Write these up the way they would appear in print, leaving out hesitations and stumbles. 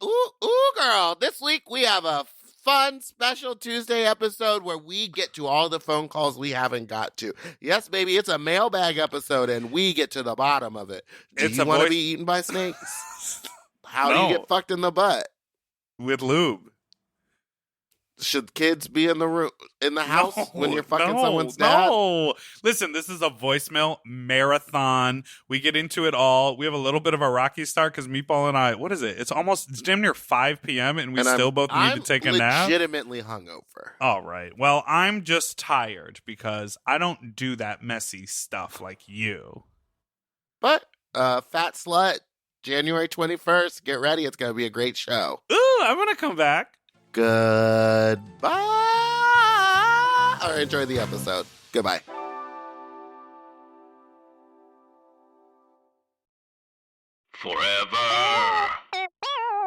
Ooh, girl. This week we have a fun special Tuesday episode where we get to all the phone calls we haven't got to. Yes, baby, it's a mailbag episode and we get to the bottom of it. Do you want to be eaten by snakes? How do you get fucked in the butt? With lube. Should kids be in the house when you're fucking someone's dad? No. Listen, this is a voicemail marathon. We get into it all. We have a little bit of a rocky start because Meatball and I, what is it? It's damn near 5 p.m. and we still both need to take a nap. I'm legitimately hungover. All right. Well, I'm just tired because I don't do that messy stuff like you. But, Fat Slut, January 21st, get ready. It's going to be a great show. Ooh, I'm going to come back. Goodbye. Or enjoy the episode. Goodbye. Forever.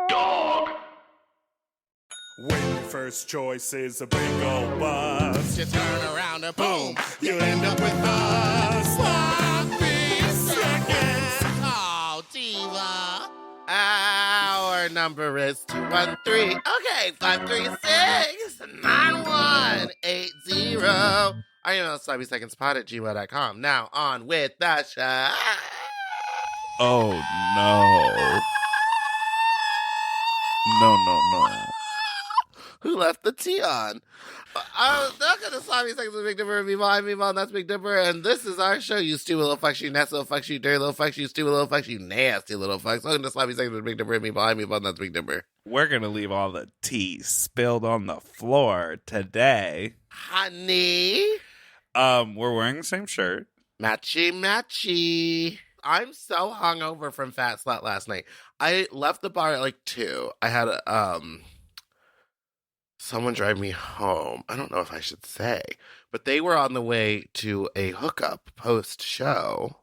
Dog. When your first choice is a big old bus, You turn around and boom, you end up with us. Sloppy seconds. Oh, diva. Our number is 213. Okay, 536-9180. Our email is sloppysecondspot@gmail.com. Now on with the show. Oh, no. No. Who left the tea on? Welcome to Sloppy Seconds with Big Dipper and Meatball. I'm Meatball, and that's Big Dipper, and this is our show. You stupid little fucks, you nasty little fucks, you dirty little fucks, you stupid little fucks, you nasty little fucks. Welcome to Sloppy Seconds with Big Dipper and Meatball. I'm Meatball, and that's Big Dipper. We're going to leave all the tea spilled on the floor today. Honey. We're wearing the same shirt. Matchy. I'm so hungover from Fat Slut last night. I left the bar at like 2. I had someone drive me home. I don't know if I should say, but they were on the way to a hookup post-show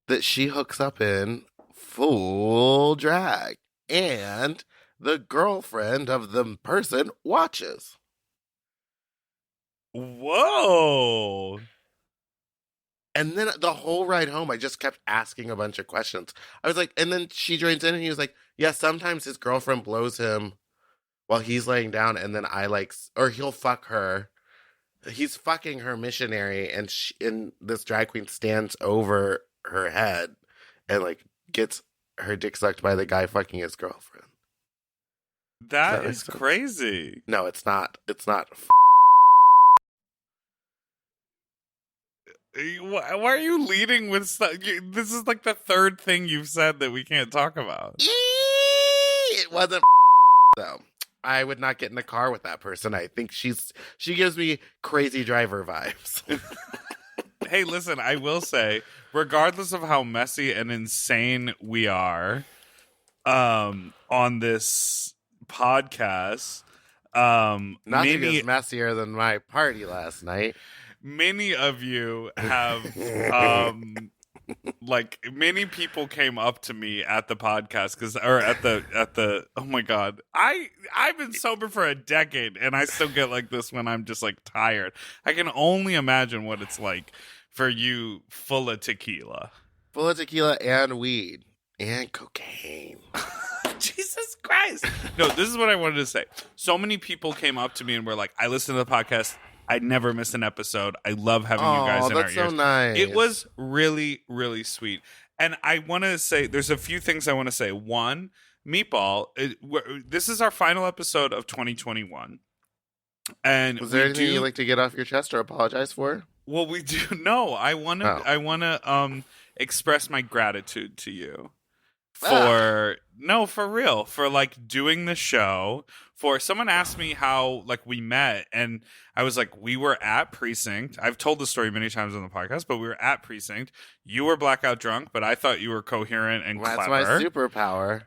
that she hooks up in full drag. And the girlfriend of the person watches. Whoa. And then the whole ride home, I just kept asking a bunch of questions. I was like, and then she joins in and he was like, yeah, sometimes his girlfriend blows him while he's laying down, and then or he'll fuck her. He's fucking her missionary, and this drag queen stands over her head and like gets her dick sucked by the guy fucking his girlfriend. That is crazy. No, it's not. It's not. Why are you leading with stuff? This is like the third thing you've said that we can't talk about. It wasn't though. I would not get in a car with that person. I think she gives me crazy driver vibes. Hey, listen, I will say, regardless of how messy and insane we are on this podcast, nothing is messier than my party last night. Many of you have like many people came up to me at the podcast at the oh my god, I've been sober for a decade and I still get like this when I'm just like tired. I can only imagine what it's like for you full of tequila and weed and cocaine. Jesus Christ. No, this is what I wanted to say. So many people came up to me and were like, I listen to the podcast, I never miss an episode. I love having you guys in our ears. That's so nice. It was really, really sweet. And I want to say, there's a few things I want to say. One, Meatball, this is our final episode of 2021. And was there anything you'd like to get off your chest or apologize for? Well, we do. No, I want to express my gratitude to you. For real, for like doing the show. For someone asked me how like we met, and I was like, we were at Precinct. I've told the story many times on the podcast, but we were at Precinct. You were blackout drunk, but I thought you were coherent and clever. That's my superpower.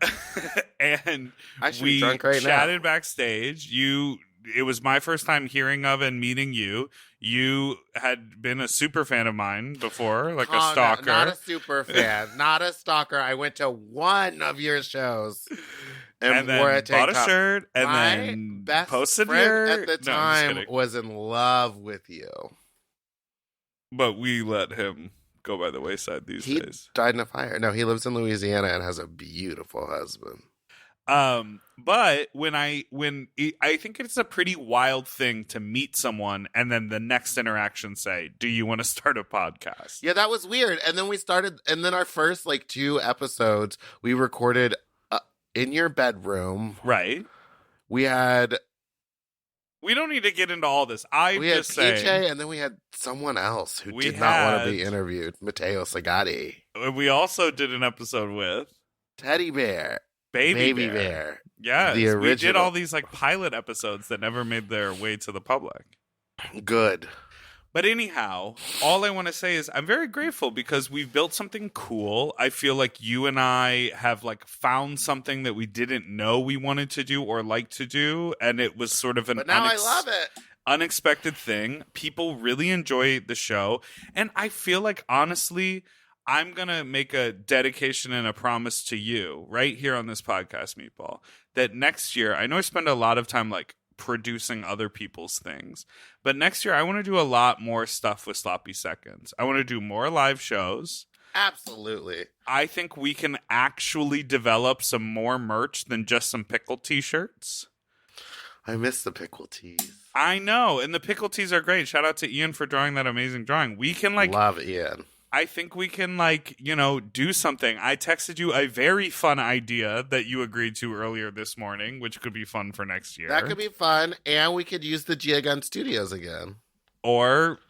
And I should be drunk right now. Chatted backstage. It was my first time hearing of and meeting you. You had been a super fan of mine before, like a stalker. Not a super fan, not a stalker. I went to one of your shows and then wore a tank bought a top. shirt and My then best posted friend your... at the time was in love with you. But we let him go by the wayside these days. He died in a fire. No, he lives in Louisiana and has a beautiful husband. But I think it's a pretty wild thing to meet someone and then the next interaction say, "Do you want to start a podcast?" Yeah, that was weird. And then we started, and then our first like 2 episodes we recorded in your bedroom. Right. We don't need to get into all this. We had PJ, and then we had someone else who did not want to be interviewed, Matteo Sagatti. We also did an episode with Teddy Bear. Baby Bear. Yes, the original. we did all these like pilot episodes that never made their way to the public. Good. But anyhow, all I want to say is I'm very grateful because we've built something cool. I feel like you and I have like found something that we didn't know we wanted to do or like to do, and it was sort of But now I love it. Unexpected thing. People really enjoy the show, and I feel like honestly, I'm going to make a dedication and a promise to you right here on this podcast, Meatball, that next year, I know I spend a lot of time like producing other people's things, but next year I want to do a lot more stuff with Sloppy Seconds. I want to do more live shows. Absolutely. I think we can actually develop some more merch than just some pickle t-shirts. I miss the pickle tees. I know, and the pickle tees are great. Shout out to Ian for drawing that amazing drawing. We can like love Ian. I think we can, like, do something. I texted you a very fun idea that you agreed to earlier this morning, which could be fun for next year. That could be fun, and we could use the Gia Gun Studios again. Or,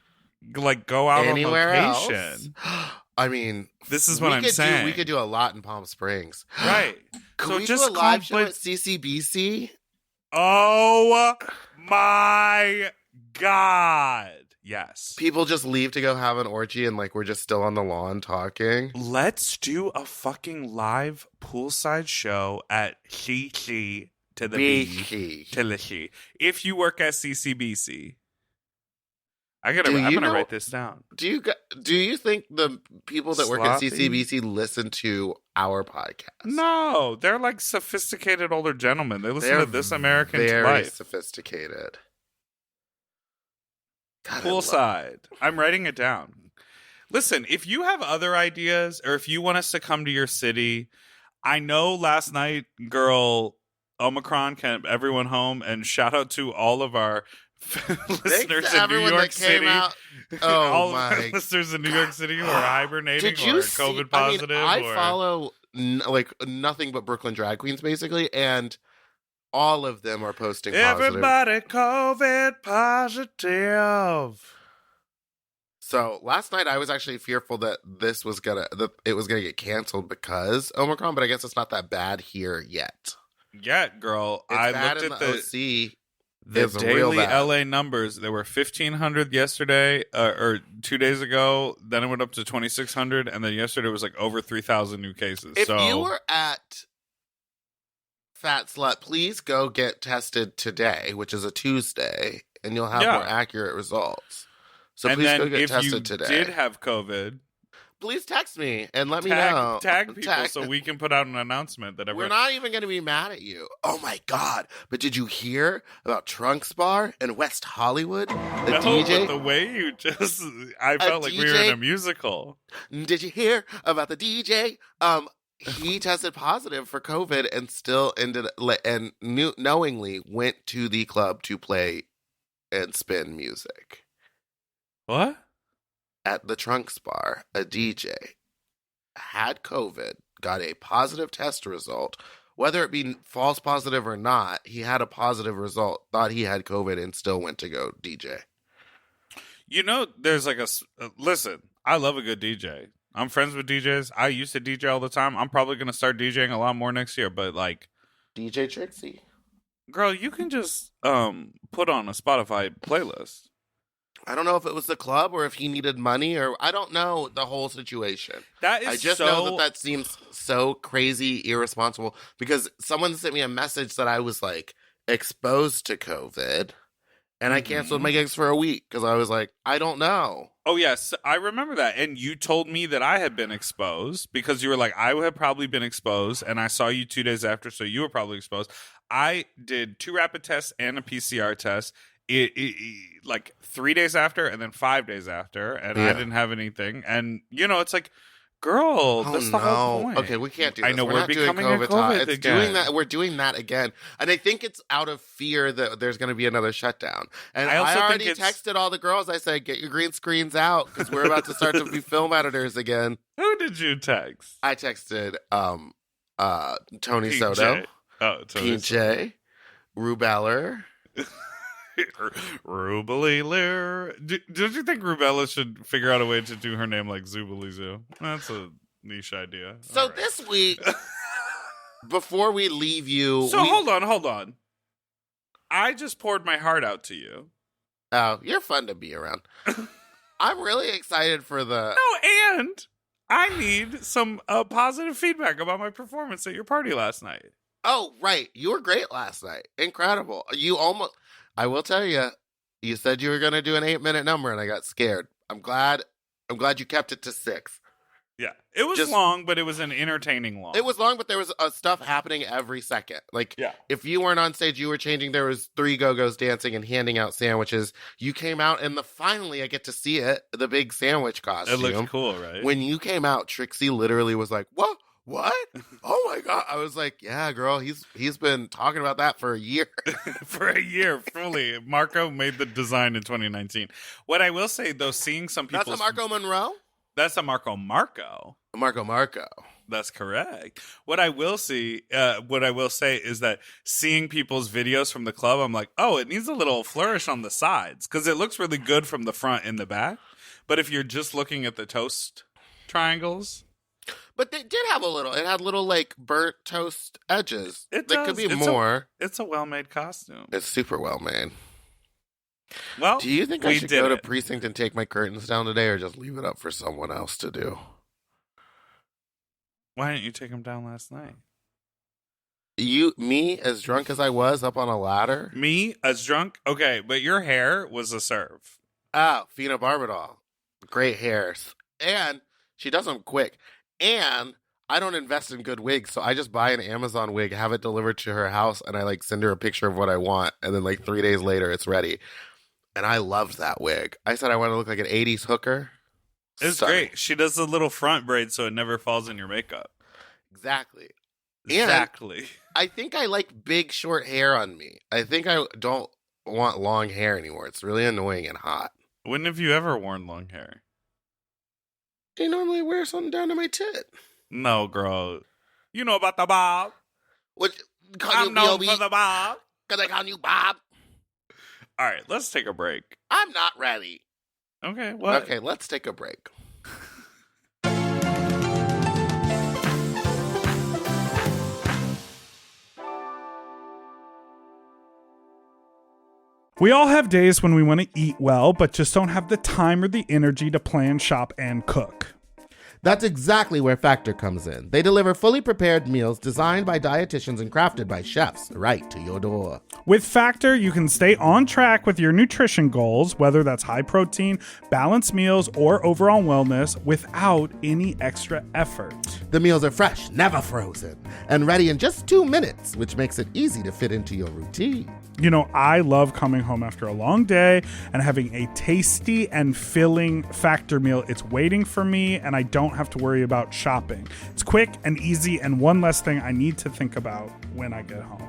like, go out anywhere on location. Else. I mean, this is what I'm saying. We could do a lot in Palm Springs. Right. Could so we just do a live show at CCBC? Oh, my God. Yes. People just leave to go have an orgy and like we're just still on the lawn talking. Let's do a fucking live poolside show at CC to the B to the C. If you work at CCBC. I'm gonna write this down. Do you think the people that work at CCBC listen to our podcast? No, they're like sophisticated older gentlemen. They listen to This American Life. Very sophisticated. God, Poolside. I'm writing it down. Listen, if you have other ideas or if you want us to come to your city, I know last night, girl, Omicron kept everyone home, and shout out to all of our listeners in New York City. All of our listeners in New York City who are hibernating or COVID positive. I follow like nothing but Brooklyn drag queens basically, and all of them are posting positive. Everybody COVID positive. So last night I was actually fearful that it was gonna get canceled because Omicron, but I guess it's not that bad here yet. Yeah, girl. It's I bad looked in at the daily LA numbers. There were 1,500 yesterday, or 2 days ago. Then it went up to 2,600, and then yesterday was like over 3,000 new cases. If you were at Fat Slut, please go get tested today, which is a Tuesday, and you'll have more accurate results. So and please then go get tested if you today. did have COVID, please text me and let me know. Tag people so we can put out an announcement that we're not even going to be mad at you. Oh my God. But did you hear about Trunks Bar in West Hollywood? But the way you just, I felt like we were in a musical. Did you hear about the DJ? He tested positive for COVID and still knowingly went to the club to play and spin music. What? At the Trunks Bar, a DJ had COVID, got a positive test result. Whether it be false positive or not, he had a positive result, thought he had COVID, and still went to go DJ. There's like listen, I love a good DJ. I'm friends with DJs. I used to DJ all the time. I'm probably going to start DJing a lot more next year, but like... DJ Trixie. Girl, you can just put on a Spotify playlist. I don't know if it was the club or if he needed money, or I don't know the whole situation. I just know that seems so crazy irresponsible because someone sent me a message that I was like exposed to COVID and I canceled my gigs for a week because I was like, I don't know. Oh, yes. I remember that. And you told me that I had been exposed because you were like, I had probably been exposed. And I saw you 2 days after, so you were probably exposed. I did 2 rapid tests and a PCR test. Like 3 days after and then 5 days after, and I didn't have anything. And it's like Girl, that's the whole point. Okay, we can't do this. I know we're we're not doing becoming a COVID talk. COVID It's again. doing that. We're doing that again, and I think it's out of fear that there's going to be another shutdown. And I also I already think it's- texted all the girls. I said, "Get your green screens out because we're about to start to be film editors again." Who did you text? I texted Tony PJ. Soto, Oh, Tony PJ, Rubeller. Rubeler. Don't you think Rubella should figure out a way to do her name like Zubilee? That's a niche idea. So All right. this week, before we leave you, hold on. I just poured my heart out to you. Oh, you're fun to be around. I'm really excited for the. No, and I need some positive feedback about my performance at your party last night. Oh, right. You were great last night. Incredible. You almost. I will tell you, you said you were going to do an 8-minute number, and I got scared. I'm glad you kept it to 6. Yeah, it was long, but it was an entertaining long. It was long, but there was stuff happening every second. Like, yeah. If you weren't on stage, you were changing. There was 3 go-go's dancing and handing out sandwiches. You came out, and finally I get to see it, the big sandwich costume. It looked cool, right? When you came out, Trixie literally was like, "What? What? Oh my God." I was like, "Yeah, girl, he's been talking about that for a year." For a year, fully. Marco made the design in 2019. What I will say, though, seeing some people... That's a Marco Monroe? That's a Marco. Marco. That's correct. What I will say is that seeing people's videos from the club, I'm like, oh, it needs a little flourish on the sides because it looks really good from the front and the back. But if you're just looking at the toast triangles... But they did have it had little, like, burnt toast edges. It There does. could be more. It's a well-made costume. It's super well made. Well, do you think I should go to it. Precinct and take my curtains down today or just leave it up for someone else to do? Why didn't you take them down last night? Me, as drunk as I was, up on a ladder? Me, as drunk? Okay, but your hair was a serve. Oh, Fina Barbadol. Great hairs. And she does them quick. And I don't invest in good wigs, so I just buy an Amazon wig, have it delivered to her house, and I, like, send her a picture of what I want. And then, like, 3 days later, it's ready. And I loved that wig. I said I want to look like an 80s hooker. It's great. She does the little front braid so it never falls in your makeup. Exactly. Exactly. I think I like big, short hair on me. I think I don't want long hair anymore. It's really annoying and hot. When have you ever worn long hair? I normally wear something down to my tit. No, girl. You know about the bob. What? I'm known for the bob. Because I call you Bob. All right, let's take a break. I'm not ready. Okay, what? Okay, let's take a break. We all have days when we want to eat well, but just don't have the time or the energy to plan, shop, and cook. That's exactly where Factor comes in. They deliver fully prepared meals designed by dietitians and crafted by chefs right to your door. With Factor, you can stay on track with your nutrition goals, whether that's high protein, balanced meals, or overall wellness, without any extra effort. The meals are fresh, never frozen, and ready in just 2 minutes, which makes it easy to fit into your routine. You know, I love coming home after a long day and having a tasty and filling Factor meal. It's waiting for me, and I don't have to worry about shopping. It's quick and easy, and one less thing I need to think about when I get home.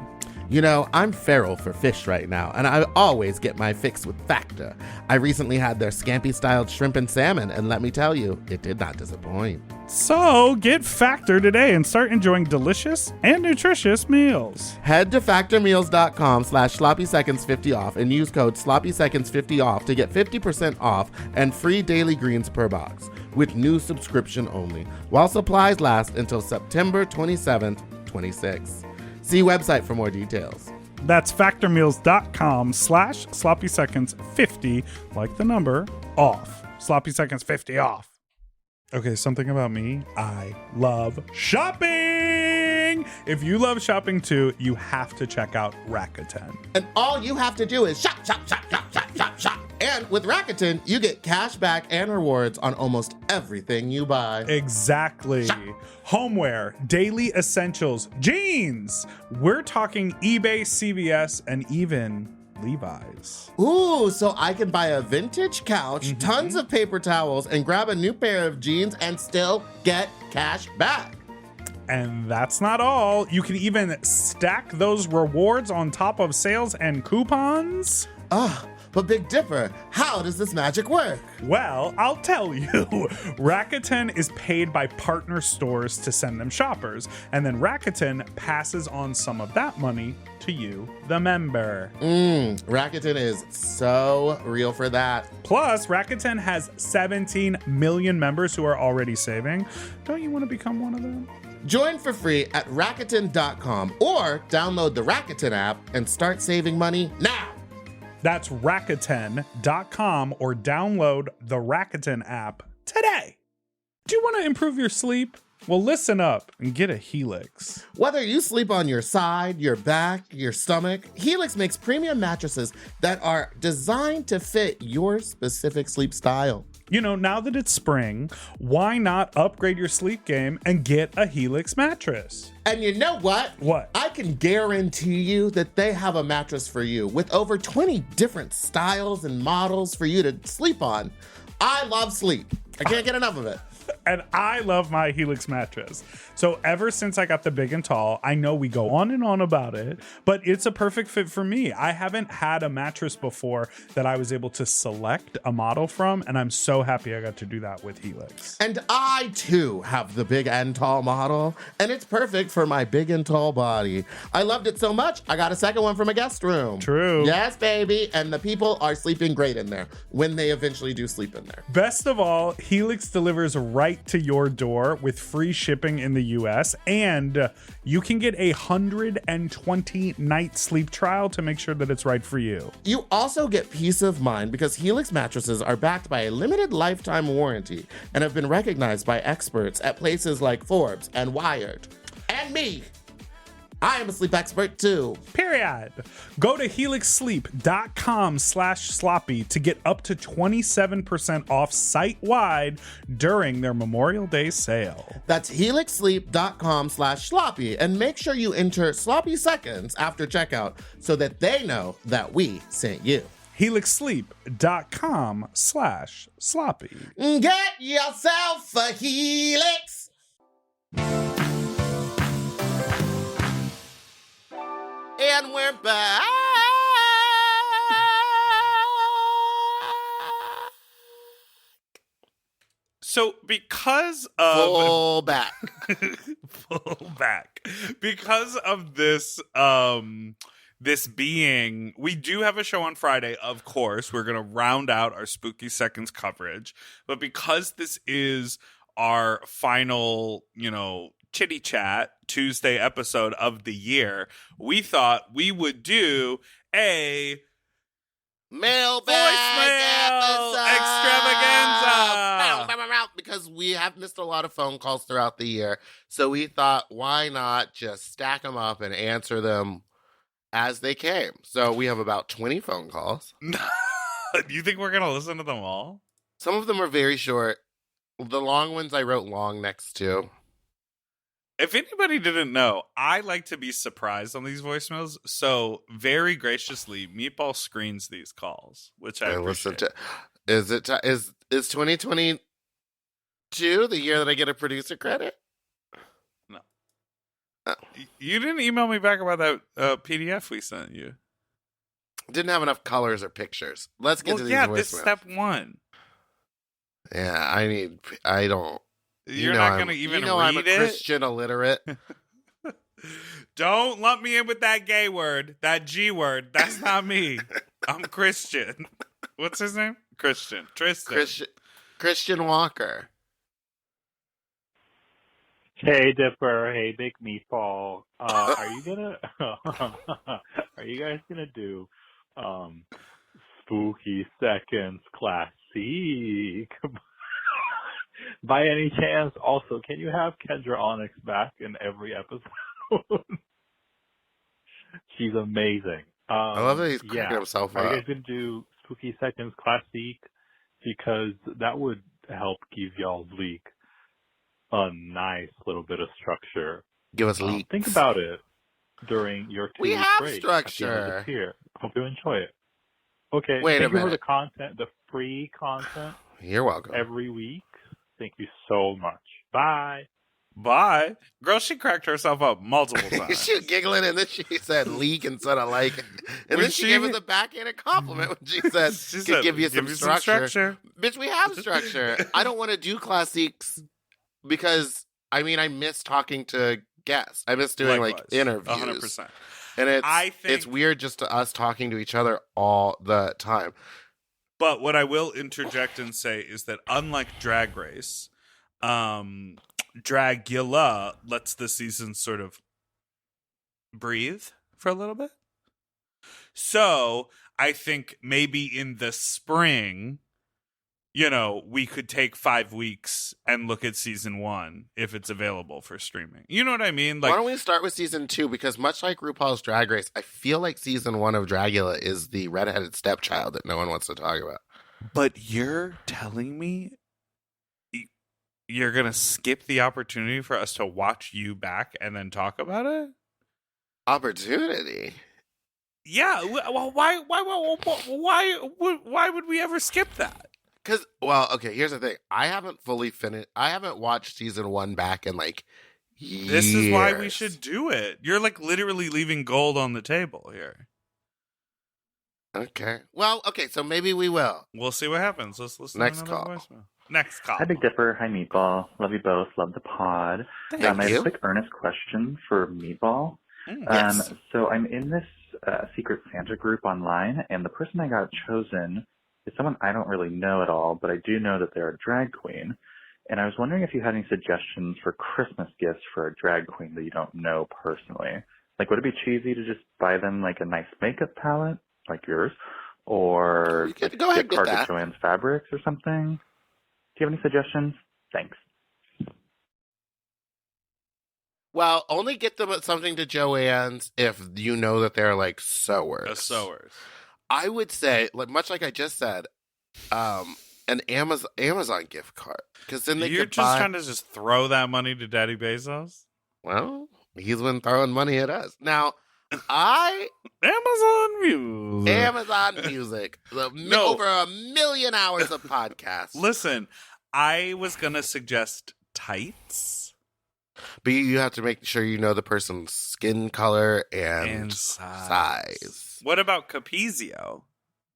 You know, I'm feral for fish right now, and I always get my fix with Factor. I recently had their scampi-styled shrimp and salmon, and let me tell you, it did not disappoint. So get Factor today and start enjoying delicious and nutritious meals. Head to factormeals.com/sloppyseconds50 off and use code sloppyseconds50 off to get 50% off and free daily greens per box with new subscription only, while supplies last until September 27th, 26. See website for more details. That's factormeals.com/sloppyseconds50, like the number, off. Sloppy Seconds 50 off. Okay, something about me. I love shopping. If you love shopping too, you have to check out Rakuten. And all you have to do is shop, shop, shop, shop, shop, shop, shop. And with Rakuten, you get cash back and rewards on almost everything you buy. Exactly. Shop. Homeware, daily essentials, jeans. We're talking eBay, CVS, and even Levi's. Ooh, so I can buy a vintage couch, tons of paper towels, and grab a new pair of jeans and still get cash back. And that's not all. You can even stack those rewards on top of sales and coupons. But Big Dipper, how does this magic work? Well, I'll tell you. Rakuten is paid by partner stores to send them shoppers, and then Rakuten passes on some of that money to you, the member. Rakuten is so real for that. Plus, Rakuten has 17 million members who are already saving. Don't you want to become one of them? Join for free at Rakuten.com or download the Rakuten app and start saving money now. That's Rakuten.com or download the Rakuten app today. Do you want to improve your sleep? Well, listen up and get a Helix. Whether you sleep on your side, your back, your stomach, Helix makes premium mattresses that are designed to fit your specific sleep style. You know, now that it's spring, why not upgrade your sleep game and get a Helix mattress? And you know what? What? I can guarantee you that they have a mattress for you with over 20 different styles and models for you to sleep on. I love sleep. I can't get enough of it. And I love my Helix mattress. So ever since I got the big and tall, I know we go on and on about it, but it's a perfect fit for me. I haven't had a mattress before that I was able to select a model from, and I'm so happy I got to do that with Helix. And I too have the big and tall model, and it's perfect for my big and tall body. I loved it so much, I got a second one from a guest room. True. Yes, baby. And the people are sleeping great in there when they eventually do sleep in there. Best of all, Helix delivers right to your door with free shipping in the US, and you can get a 120-night sleep trial to make sure that it's right for you. You also get peace of mind because Helix mattresses are backed by a limited lifetime warranty and have been recognized by experts at places like Forbes and Wired. And me. I am a sleep expert too. Period. Go to helixsleep.com/sloppy to get up to 27% off site-wide during their Memorial Day sale. That's helixsleep.com/sloppy, and make sure you enter sloppy seconds after checkout so that they know that we sent you. helixsleep.com/sloppy. Get yourself a Helix. And we're back. So because of Full back. full back, because of this this being, we do have a show on Friday, of course. We're gonna round out our Spooky Seconds coverage, but because this is our final, chitty chat Tuesday episode of the year, we thought we would do a Mailbag voicemail episode. extravaganza. Because we have missed a lot of phone calls throughout the year. So we thought, why not just stack them up and answer them as they came? So we have about 20 phone calls. Do you think we're gonna listen to them all? Some of them are very short. The long ones I wrote long next to. If anybody didn't know, I like to be surprised on these voicemails. So very graciously, Meatball screens these calls, which I appreciate. Is 2022 the year that I get a producer credit? No. You didn't email me back about that PDF we sent you. Didn't have enough colors or pictures. Let's get to these voicemails. This is step one. Yeah, I don't. You're not going to even read it? I'm a Christian illiterate. Don't lump me in with that gay word, that G word. That's not me. I'm Christian. What's his name? Christian. Tristan. Christian Walker. Hey Dipper, hey Big Meatball. Are you guys gonna do Spooky Seconds Classic? By any chance, also, can you have Kendra Onyx back in every episode? She's amazing. I love that he's cracking himself up. Are you guys going to do Spooky Seconds Classic? Because that would help give y'all's leak a nice little bit of structure. Give us leaks. Think about it during your 2 We week have break structure. at the end of this year. hope you enjoy it. Okay, Wait a thank you for minute. the content, the free content You're welcome. every week. Thank you so much. Bye. Bye. Girl, she cracked herself up multiple times. She was giggling, and then she said leak instead of like. And When then she gave us a backhanded compliment when she said, She "Could said, give you some some structure. Bitch, we have structure. I don't want to do classiques because, I mean, I miss talking to guests. I miss doing like Likewise, interviews. 100%. And I think- it's weird just to us talking to each other all the time. But what I will interject and say is that unlike Drag Race, Dragula lets the season sort of breathe for a little bit. So I think maybe in the spring, we could take 5 weeks and look at season 1 if it's available for streaming. You know what I mean? Why don't we start with season 2? Because much like RuPaul's Drag Race, I feel like season 1 of Dragula is the redheaded stepchild that no one wants to talk about. But you're telling me you're going to skip the opportunity for us to watch you back and then talk about it? Opportunity? Yeah. Well, why would we ever skip that? Because, okay, here's the thing. I haven't fully finished. I haven't watched season 1 back in like years. This is why we should do it. You're like literally leaving gold on the table here. Okay. Well, okay, so maybe we will. We'll see what happens. Let's listen Next to another call. voicemail. Next call. Hi, Big Dipper. Hi, Meatball. Love you both. Love the pod. Thank I have you. a quick earnest question for Meatball. Yes. So I'm in this Secret Santa group online, and the person I got chosen is someone I don't really know at all, but I do know that they're a drag queen. And I was wondering if you had any suggestions for Christmas gifts for a drag queen that you don't know personally. Like, would it be cheesy to just buy them, like, a nice makeup palette, like yours? Or You could go ahead and gift get card that. to Joann's Fabrics or something? Do you have any suggestions? Thanks. Well, only get them at something to Joann's if you know that they're like sewers. A sewers. I would say, like much like I just said, an Amazon gift card, because then You're just trying to just throw that money to Daddy Bezos? Well, he's been throwing money at us. Now, Amazon Music. Amazon Music, over 1 million hours of podcasts. Listen, I was going to suggest tights. But you have to make sure you know the person's skin color and size. What about Capizio?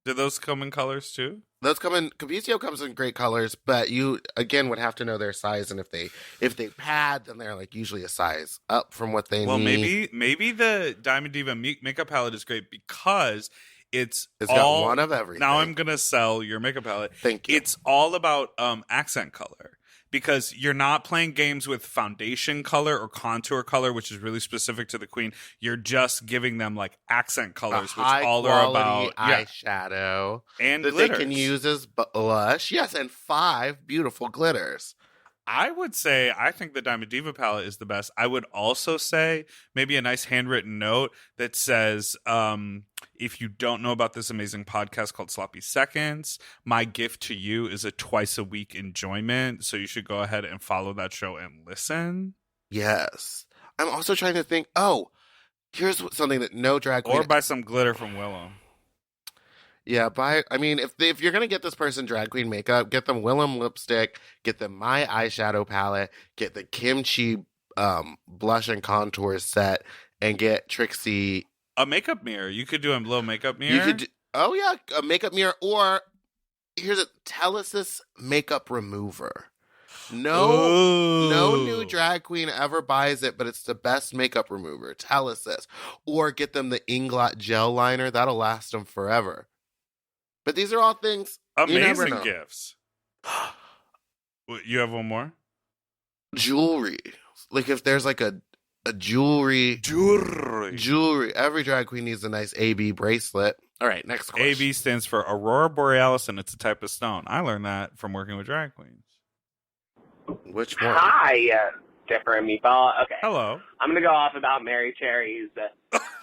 Do those come in colors too? Capizio comes in great colors, but you again would have to know their size, and if they pad, then they're like usually a size up from what they need. Well, maybe the Diamond Diva makeup palette is great because it's got one of everything. Now I'm gonna sell your makeup palette. Thank you. It's all about accent color. Because you're not playing games with foundation color or contour color, which is really specific to the queen. You're just giving them like accent colors, which all are about eyeshadow and that glitters. They can use as blush. Yes, and 5 beautiful glitters. I would say I think the Diamond Diva palette is the best. I would also say maybe a nice handwritten note that says, if you don't know about this amazing podcast called Sloppy Seconds, my gift to you is a twice-a-week enjoyment. So you should go ahead and follow that show and listen. Yes. I'm also trying to think, here's something that no drag queen... Or buy some glitter from Willow. Yeah, if you're going to get this person drag queen makeup, get them Willem lipstick, get them my eyeshadow palette, get the kimchi blush and contour set, and get Trixie... A makeup mirror. You could do a little makeup mirror. A makeup mirror, or here's a Telesis makeup remover. No new drag queen ever buys it, but it's the best makeup remover. Telesis. Or get them the Inglot gel liner. That'll last them forever. But these are all things amazing gifts. You have one more? Jewelry. Like if there's like a jewelry. Every drag queen needs a nice AB bracelet. All right, next question. AB stands for Aurora Borealis, and it's a type of stone. I learned that from working with drag queens. Which one? Hi, Dipper and Meatball. Okay. Hello. I'm going to go off about Mary Cherry's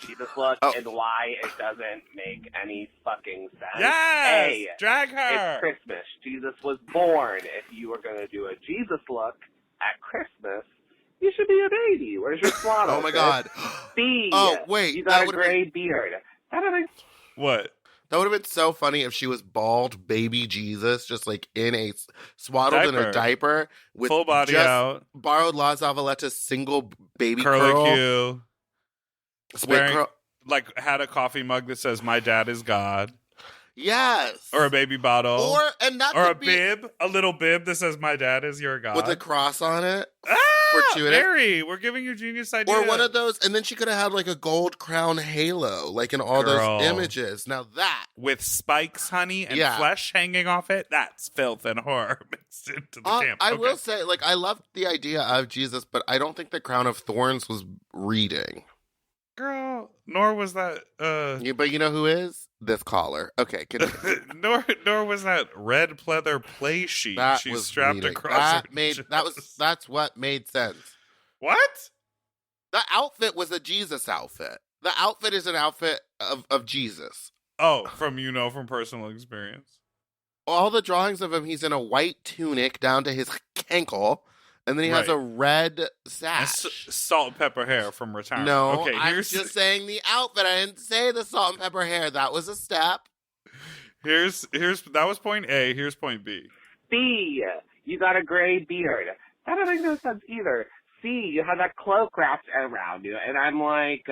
Jesus look and why it doesn't make any fucking sense. Yes! Hey, drag her! It's Christmas. Jesus was born. If you were going to do a Jesus look at Christmas, you should be a baby. Where's your swaddle? Oh my God. B. Oh, wait. You got a gray beard. That doesn't What? That would have been so funny if she was bald baby Jesus, just like swaddled in a diaper with full body just out, borrowed La Zavaleta's single baby curly curl. Q, Spit curl. Like had a coffee mug that says "My dad is God." Yes. Or a baby bottle. Or a bib, a little bib that says "My dad is your God" with a cross on it. Mary, we're giving you genius ideas. Or one of those, and then she could have had like a gold crown halo, like in all those images. Now that with spikes, honey, and flesh hanging off it, that's filth and horror mixed into the camp. I will say, like, I love the idea of Jesus, but I don't think the crown of thorns was reading. Girl, nor was that. But you know who is? This caller. Okay, nor was that red pleather play sheet that she was strapped reading. across. That's what made sense. What? The outfit was a Jesus outfit. The outfit is an outfit of Jesus. Oh, from personal experience. All the drawings of him, he's in a white tunic down to his ankle. And then he has a red sash. Salt and pepper hair from retirement. No, okay, I'm just saying the outfit. I didn't say the salt and pepper hair. That was a step. That was point A. Here's point B. B, you got a gray beard. That doesn't make no sense either. C, you have that cloak wrapped around you. And I'm like,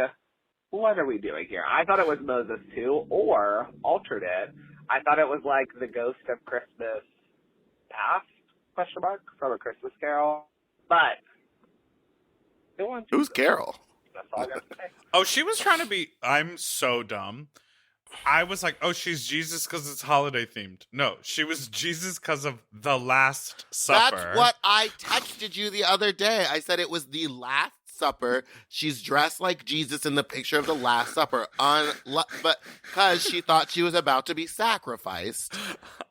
what are we doing here? I thought it was Moses too, or alternate. I thought it was like the ghost of Christmas past. From A Christmas Carol, but who's Carol? That's all I gotta say. Oh, she was trying to be. I'm so dumb. I was like, oh, she's Jesus because it's holiday themed. No, she was Jesus because of the Last Supper. That's what I texted you the other day. I said it was the Last Supper. She's dressed like Jesus in the picture of the Last Supper, but because she thought she was about to be sacrificed.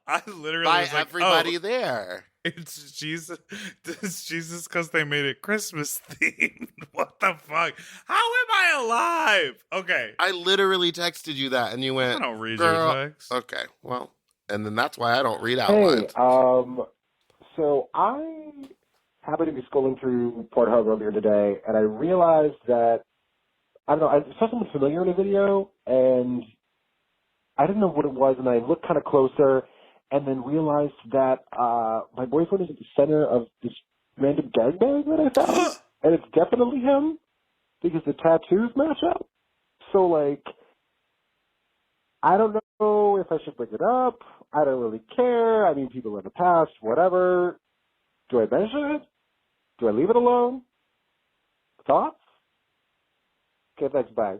I literally by was like, everybody there. It's Jesus. It's Jesus because they made it Christmas themed. What the fuck? How am I alive? Okay. I literally texted you that, and you went, I don't read Girl. your text. Okay, well, and then that's why I don't read out loud. So I happened to be scrolling through Pornhub earlier today, and I realized that, I don't know, I saw something familiar in a video, and I didn't know what it was, and I looked kind of closer, and then realized that my boyfriend is at the center of this random gangbang that I found. And it's definitely him because the tattoos match up. So, like, I don't know if I should bring it up. I don't really care. I mean, people in the past, whatever. Do I mention it? Do I leave it alone? Thoughts? Okay, thanks, bye.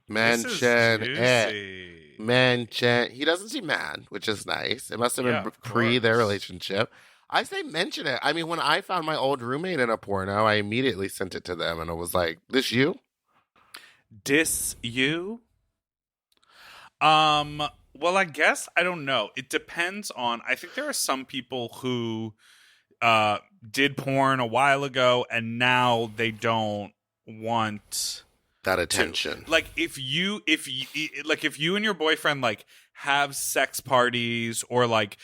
Mention it. Mention. He doesn't seem mad, which is nice. It must have been pre their relationship. I say mention it. I mean, when I found my old roommate in a porno, I immediately sent it to them, and it was like, "This you? Dis you?" Well, I guess I don't know. It depends on. I think there are some people who did porn a while ago, and now they don't want that attention. Like if you and your boyfriend like have sex parties or like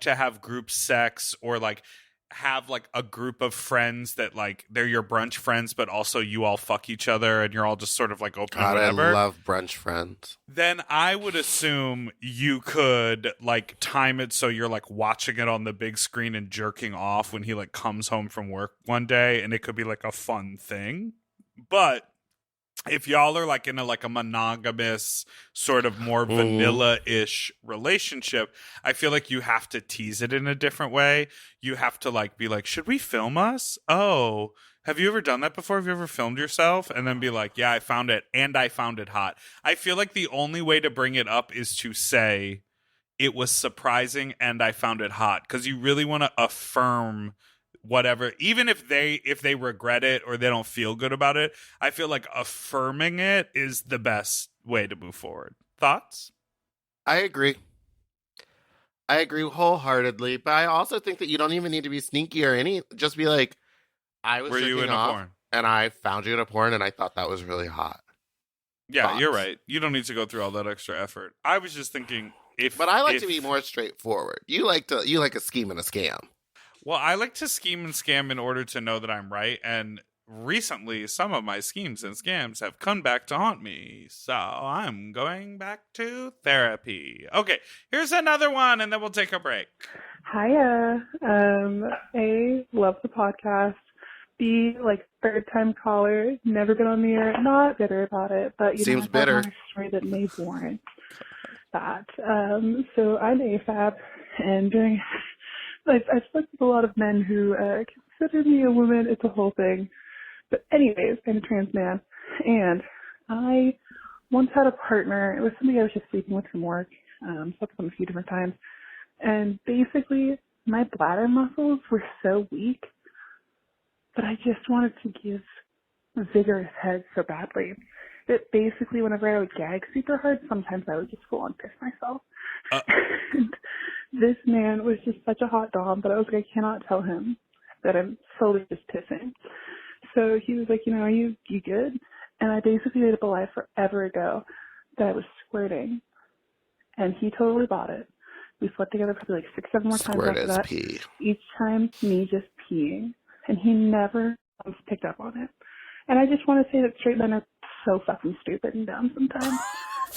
to have group sex or like have like a group of friends that like they're your brunch friends but also you all fuck each other and you're all just sort of like open God, whatever. I love brunch friends. Then I would assume you could like time it so you're like watching it on the big screen and jerking off when he like comes home from work one day, and it could be like a fun thing. But if y'all are like in a monogamous sort of more vanilla-ish relationship, I feel like you have to tease it in a different way. You have to like be like, should we film us? Oh, have you ever done that before? Have you ever filmed yourself? And then be like, yeah, I found it and I found it hot. I feel like the only way to bring it up is to say it was surprising and I found it hot, because you really want to affirm whatever, even if they regret it or they don't feel good about it. I feel like affirming it is the best way to move forward. Thoughts? I agree wholeheartedly, but I also think that you don't even need to be sneaky or just be like, I was jerking off and I found you in a porn and I thought that was really hot. Yeah, Thoughts? You're right. You don't need to go through all that extra effort. I was just thinking but I like to be more straightforward. You like a scheme and a scam. Well, I like to scheme and scam in order to know that I'm right, and recently some of my schemes and scams have come back to haunt me, so I'm going back to therapy. Okay, here's another one, and then we'll take a break. Hiya. A, love the podcast. B, like, third time caller, never been on the air, not bitter about it, but you Seems know, bitter. I have a story that may warrant that. So I'm AFAB, and I've spoken with a lot of men who consider me a woman. It's a whole thing. But anyways, I'm a trans man, and I once had a partner. It was somebody I was just sleeping with from work. Slept with him a few different times. And basically, my bladder muscles were so weak that I just wanted to give vigorous head so badly that basically whenever I would gag super hard, sometimes I would just full on piss myself. And this man was just such a hot dom that I was like, I cannot tell him that I'm slowly just pissing. So he was like, you know, are you good? And I basically made up a lie forever ago that I was squirting. And he totally bought it. We slept together probably like 6-7 more times Squirt after as that. pee. Each time me just peeing. And he never once picked up on it. And I just want to say that straight men are so fucking stupid and dumb sometimes.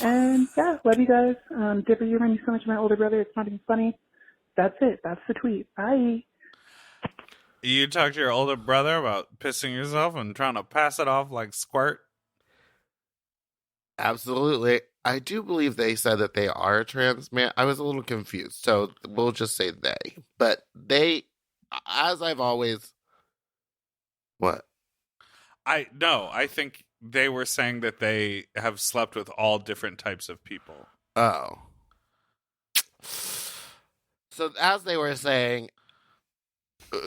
And yeah, love you guys. Dipper, you remind me so much of my older brother. It's not even funny. That's it. That's the tweet. Bye. You talk to your older brother about pissing yourself and trying to pass it off like squirt? Absolutely. I do believe they said that they are a trans man. I was a little confused, so we'll just say they. But they, as I've always... What? I think they were saying that they have slept with all different types of people. Oh. So as they were saying,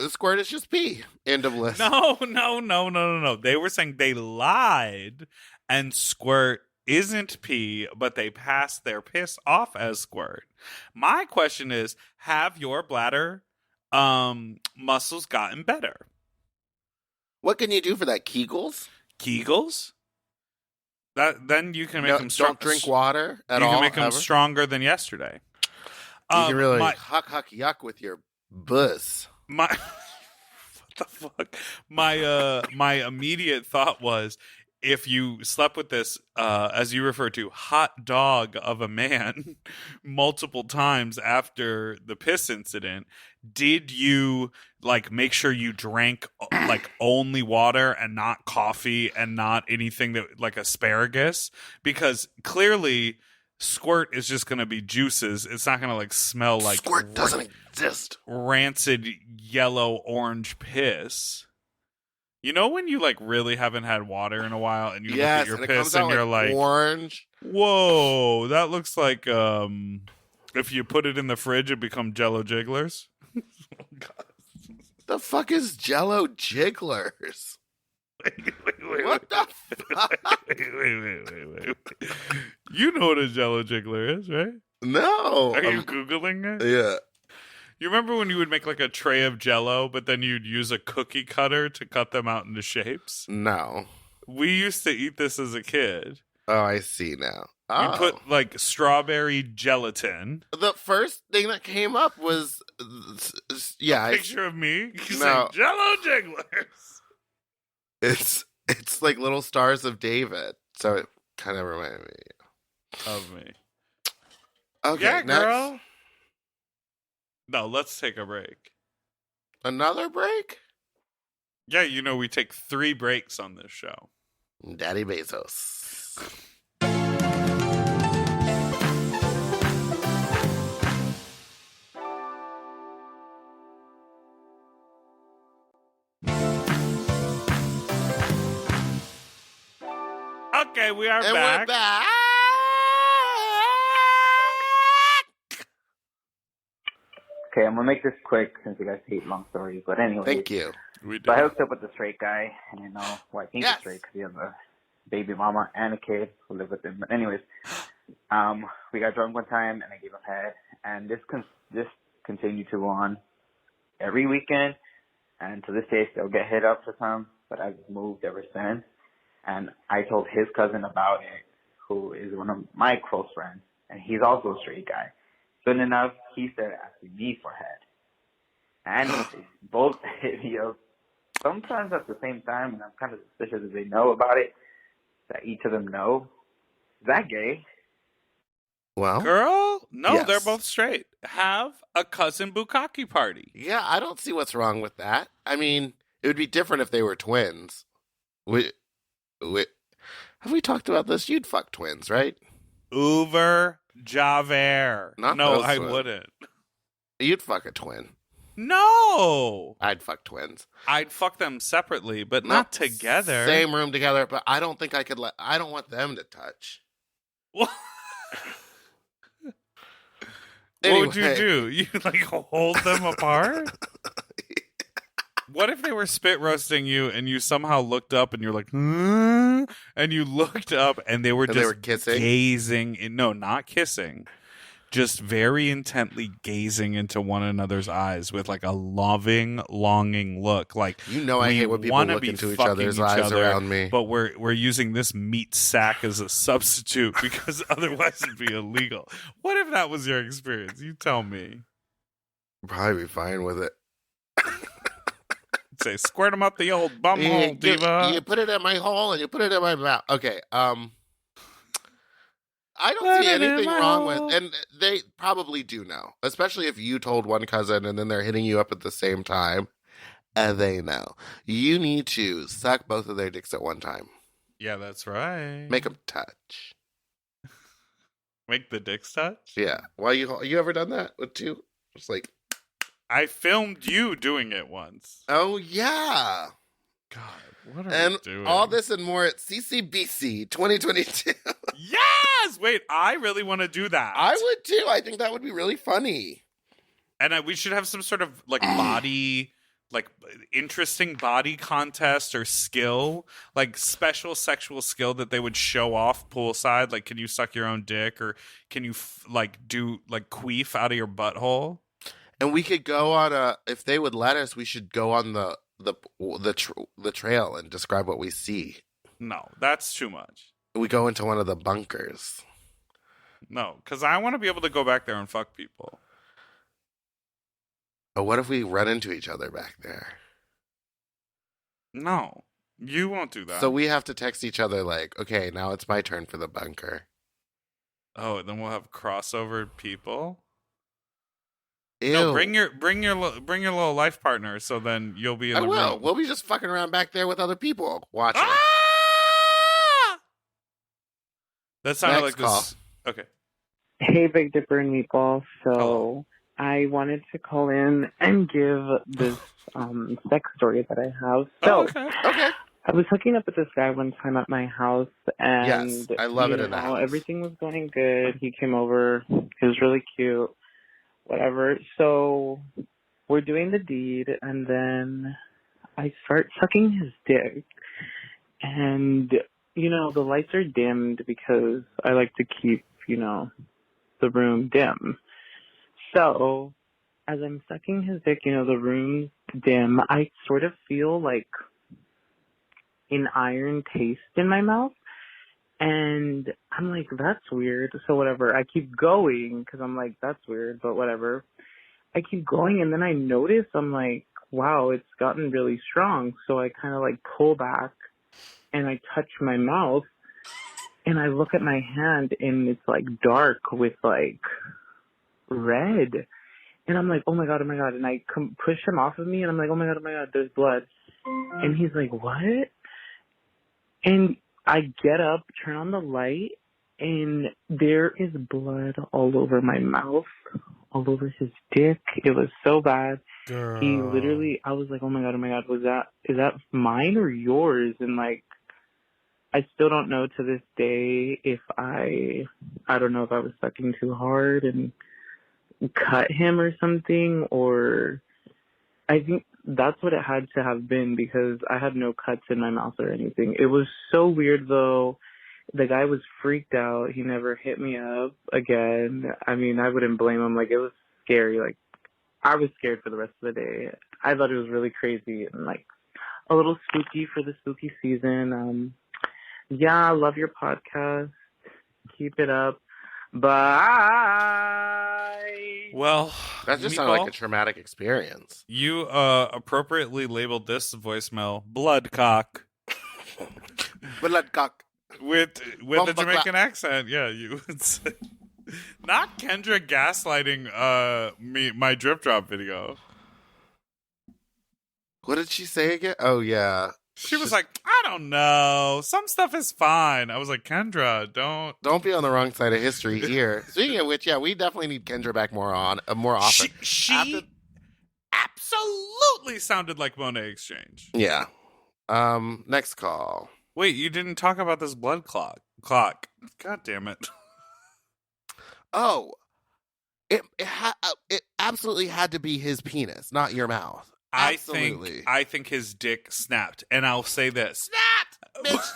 squirt is just pee. End of list. No. They were saying they lied and squirt isn't pee, but they pass their piss off as squirt. My question is, have your bladder muscles gotten better? What can you do for that? Kegels? Kegels? Then you can make them strong. Don't drink water at all. You can make them ever? stronger than yesterday. You can really huck yuck with your buzz. What the fuck? My immediate thought was, if you slept with this, as you refer to, hot dog of a man multiple times after the piss incident, did you like make sure you drank like only water and not coffee and not anything that like asparagus? Because clearly squirt is just going to be juices. It's not going to like smell like squirt doesn't exist. Rancid yellow orange piss. You know when you like really haven't had water in a while and you look at your piss and you're like orange? Whoa, that looks like if you put it in the fridge it become Jello jigglers. Oh, God. The fuck is Jello jigglers? Wait, what the fuck? Wait. You know what a Jello jiggler is, right? No. Are you Googling it? Yeah. You remember when you would make like a tray of Jello, but then you'd use a cookie cutter to cut them out into shapes? No. We used to eat this as a kid. Oh, I see now. Oh. You put like strawberry gelatin. The first thing that came up was, a picture of me saying Jello jigglers. It's like little stars of David, so it kind of reminded me of me. Okay, yeah, next. girl. No, let's take a break. Another break? Yeah, you know we take 3 breaks on this show. Daddy Bezos. Okay, we are and back. We're back. Okay, I'm gonna make this quick since you guys hate long stories. But anyway, thank you. So I hooked up with the straight guy, and you know, well, I think he's straight because he has a baby mama and a kid who live with him. But anyways, we got drunk one time, and I gave him head, and this continued to go on every weekend, and to this day, I still get hit up for some, but I've moved ever since. And I told his cousin about it, who is one of my close friends, and he's also a straight guy. Soon enough, he started asking me for head. And both hit me up sometimes at the same time, and I'm kind of suspicious that they know about it, that each of them know. Is that gay? Well, Girl, no, yes. they're both straight. Have a cousin bukkake party. Yeah, I don't see what's wrong with that. I mean, it would be different if they were twins. Have we talked about this? You'd fuck twins, right? Uber Javert. Not no, those I twins. wouldn't. You'd fuck a twin. No. I'd fuck twins. I'd fuck them separately, but not together. Same room together, but I don't think I could I don't want them to touch. What? Anyway. What would you do? You like hold them apart? What if they were spit roasting you and you somehow looked up and you're like, and you looked up and they were And just they were kissing? gazing. No, not kissing. Just very intently gazing into one another's eyes with like a loving, longing look. Like, you know, I hate when people look into each other's eyes around me. But we're using this meat sack as a substitute because otherwise it'd be illegal. What if that was your experience? You tell me. Probably be fine with it. Say, squirt them up the old bum hole, diva. You put it in my hole and you put it in my mouth. Okay, I don't see anything wrong with, and they probably do know, especially if you told one cousin and then they're hitting you up at the same time, and they know. You need to suck both of their dicks at one time. Yeah, that's right. Make them touch. Make the dicks touch? Yeah. Why you ever done that with two? Just like, I filmed you doing it once. oh yeah. God, what are you doing? All this and more at CCBC 2022. Yes! Wait, I really want to do that. I would too. I think that would be really funny. And we should have some sort of like body, like interesting body contest or skill, like special sexual skill that they would show off poolside. Like, can you suck your own dick, or can you do like queef out of your butthole? And we could go on if they would let us, we should go on the trail and describe what we see. No, that's too much. We go into one of the bunkers. No, because I want to be able to go back there and fuck people. But what if we run into each other back there? No, you won't do that. So we have to text each other like, okay, now it's my turn for the bunker. Oh, then we'll have crossover people. Ew. No, bring your little life partner, so then you'll be in the room. We'll be just fucking around back there with other people watching. That sounded Next like call. this. Okay. Hey, Big Dipper and Meatball. So Hello. I wanted to call in and give this sex story that I have. So okay. I was hooking up with this guy one time at my house, and Yes, I love it in the house. everything was going good. He came over. He was really cute. Whatever. So we're doing the deed, and then I start sucking his dick, and the lights are dimmed because I like to keep the room dim. So as I'm sucking his dick, the room's dim. I sort of feel like an iron taste in my mouth, and I'm like, that's weird. So whatever. I keep going because I'm like, that's weird, but whatever. I keep going, and then I notice, I'm like, wow, it's gotten really strong. So I kind of like pull back, and I touch my mouth, and I look at my hand, and it's like dark with like red. And I'm like, oh my God. And I push him off of me, and I'm like, oh my God, there's blood. And he's like, what? And I get up, turn on the light, and there is blood all over my mouth, all over his dick. It was so bad. Girl. He literally, I was like, oh my God, is that mine or yours? And like, I still don't know to this day if I don't know if I was sucking too hard and cut him or something, or I think that's what it had to have been, because I had no cuts in my mouth or anything. It was so weird though. The guy was freaked out. He never hit me up again. I mean, I wouldn't blame him. Like, it was scary. Like, I was scared for the rest of the day. I thought it was really crazy and like a little spooky for the spooky season. Yeah, I love your podcast. Keep it up. Bye. Well, that just sounded like a traumatic experience. You appropriately labeled this voicemail "bloodcock." Bloodcock. With a Jamaican accent. Yeah, you would say. Not Kendra gaslighting my drip drop video. What did she say again? Oh yeah. She was like, I don't know. Some stuff is fine. I was like, Kendra, don't be on the wrong side of history here. Speaking of which, yeah, we definitely need Kendra back more often. She absolutely sounded like Monet Exchange. Yeah. Next call. Wait, you didn't talk about this blood clock. God damn it. Oh. It absolutely had to be his penis, not your mouth. Absolutely. I think his dick snapped, and I'll say this: snapped, bitch.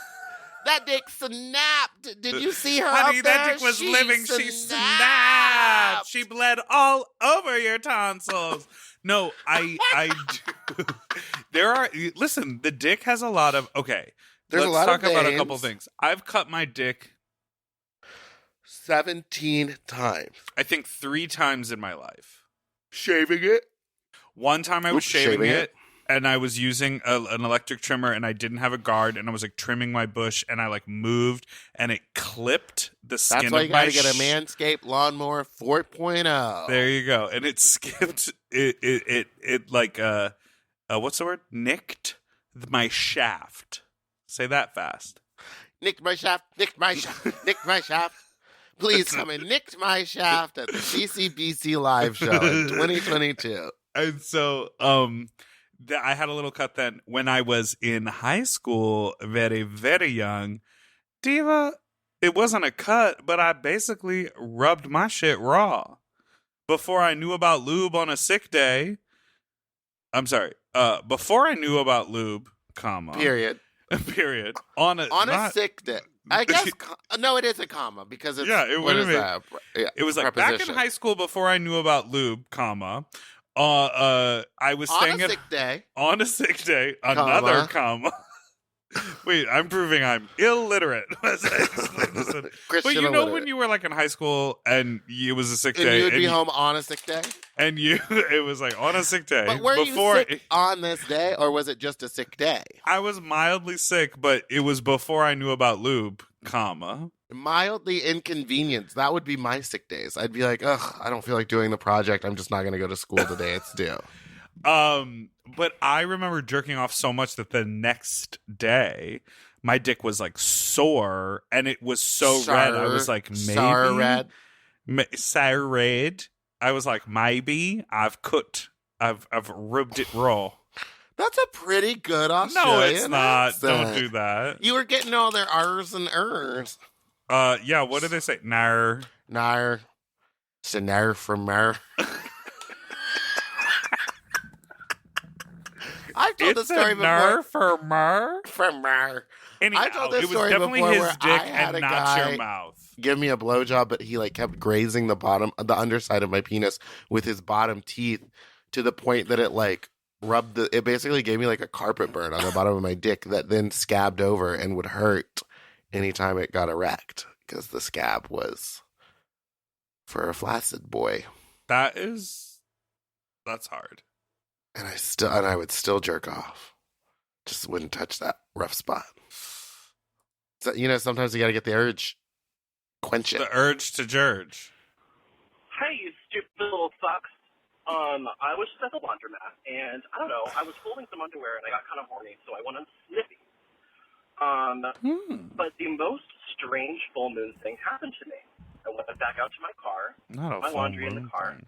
That dick snapped. Did you see her? Honey, up there? That dick was living. She snapped. She bled all over your tonsils. No, I do. Listen, the dick has a lot of. Okay, let's talk about a couple things. I've cut my dick 17 times. I think 3 times in my life. Shaving it. One time I was shaving it, and I was using an electric trimmer, and I didn't have a guard, and I was like trimming my bush, and I like moved, and it clipped the skin. That's why you got to get a Manscaped lawnmower 4.0. There you go, and it skipped it like what's the word? Nicked my shaft. Say that fast. Nicked my shaft. Nicked my shaft. Nicked my shaft. Please come and nicked my shaft at the CCBC live show in 2022. And so I had a little cut then when I was in high school, very, very young. Diva, it wasn't a cut, but I basically rubbed my shit raw. Before I knew about lube on a sick day. I'm sorry. Before I knew about lube, comma. Period. On a sick day. I guess no, it is a comma because it's it would have been. It was like back in preposition. high school before I knew about lube, comma. I was staying on a sick day. Another comma. Wait, I'm proving I'm illiterate. But you know when you were like in high school and it was a sick day, you would be home on a sick day, and it was like on a sick day. But were you sick on this day, or was it just a sick day? I was mildly sick, but it was before I knew about lube, comma. Mildly inconvenienced. That would be my sick days. I'd be like, ugh, I don't feel like doing the project. I'm just not going to go to school today. It's due. But I remember jerking off so much that the next day my dick was like sore, and it was so red. I was like, maybe sour red. I was like, maybe I've rubbed it raw. That's a pretty good Australian No, it's not. accent. Don't do that. You were getting all their R's and R's. Yeah. What do they say? Nar. It's a nar from mer. I've told this story before. From mer. Anyhow, I told this it was story definitely before his where dick I had and a not guy your mouth. give me a blowjob, but he like kept grazing the underside of my penis with his bottom teeth to the point that it like rubbed it basically gave me like a carpet burn on the bottom of my dick that then scabbed over and would hurt anytime it got erect because the scab was for a flaccid boy. That's hard. And I would still jerk off. Just wouldn't touch that rough spot. So, sometimes you got to get the urge. Quench it. The urge to jerge. Hey, you stupid little fucks. I was just at the laundromat, and I don't know, I was folding some underwear, and I got kind of horny, so I went on Snippy. But the most strange full moon thing happened to me. I went back out to my car, my laundry in the car,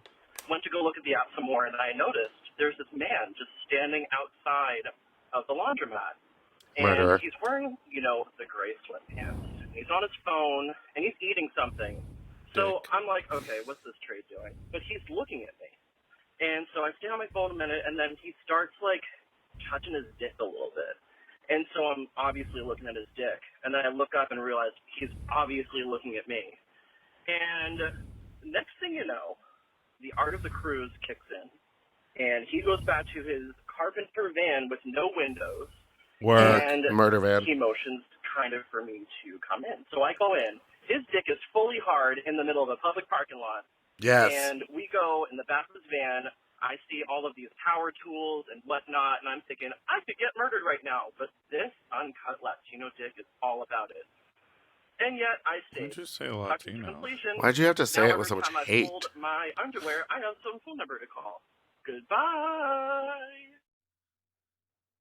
went to go look at the app some more, and I noticed there's this man just standing outside of the laundromat. And Murderer. He's wearing, the gray sweatpants. He's on his phone, and he's eating something. So I'm like, okay, what's this trade doing? But he's looking at me. And so I stay on my phone a minute, and then he starts, touching his dick a little bit. And so I'm obviously looking at his dick. And then I look up and realize he's obviously looking at me. And next thing you know, the art of the cruise kicks in. And he goes back to his carpenter van with no windows. Work. And Murder van. he motions kind of for me to come in. So I go in, his dick is fully hard in the middle of a public parking lot. Yes. And we go in the back of his van. I see all of these power tools and whatnot, and I'm thinking, I could get murdered right now. But this uncut Latino dick is all about it. And yet I stayed. Why'd you say Latino? Why'd you have to say now it with so much every time hate? I fold my underwear, I have some phone number to call. Goodbye.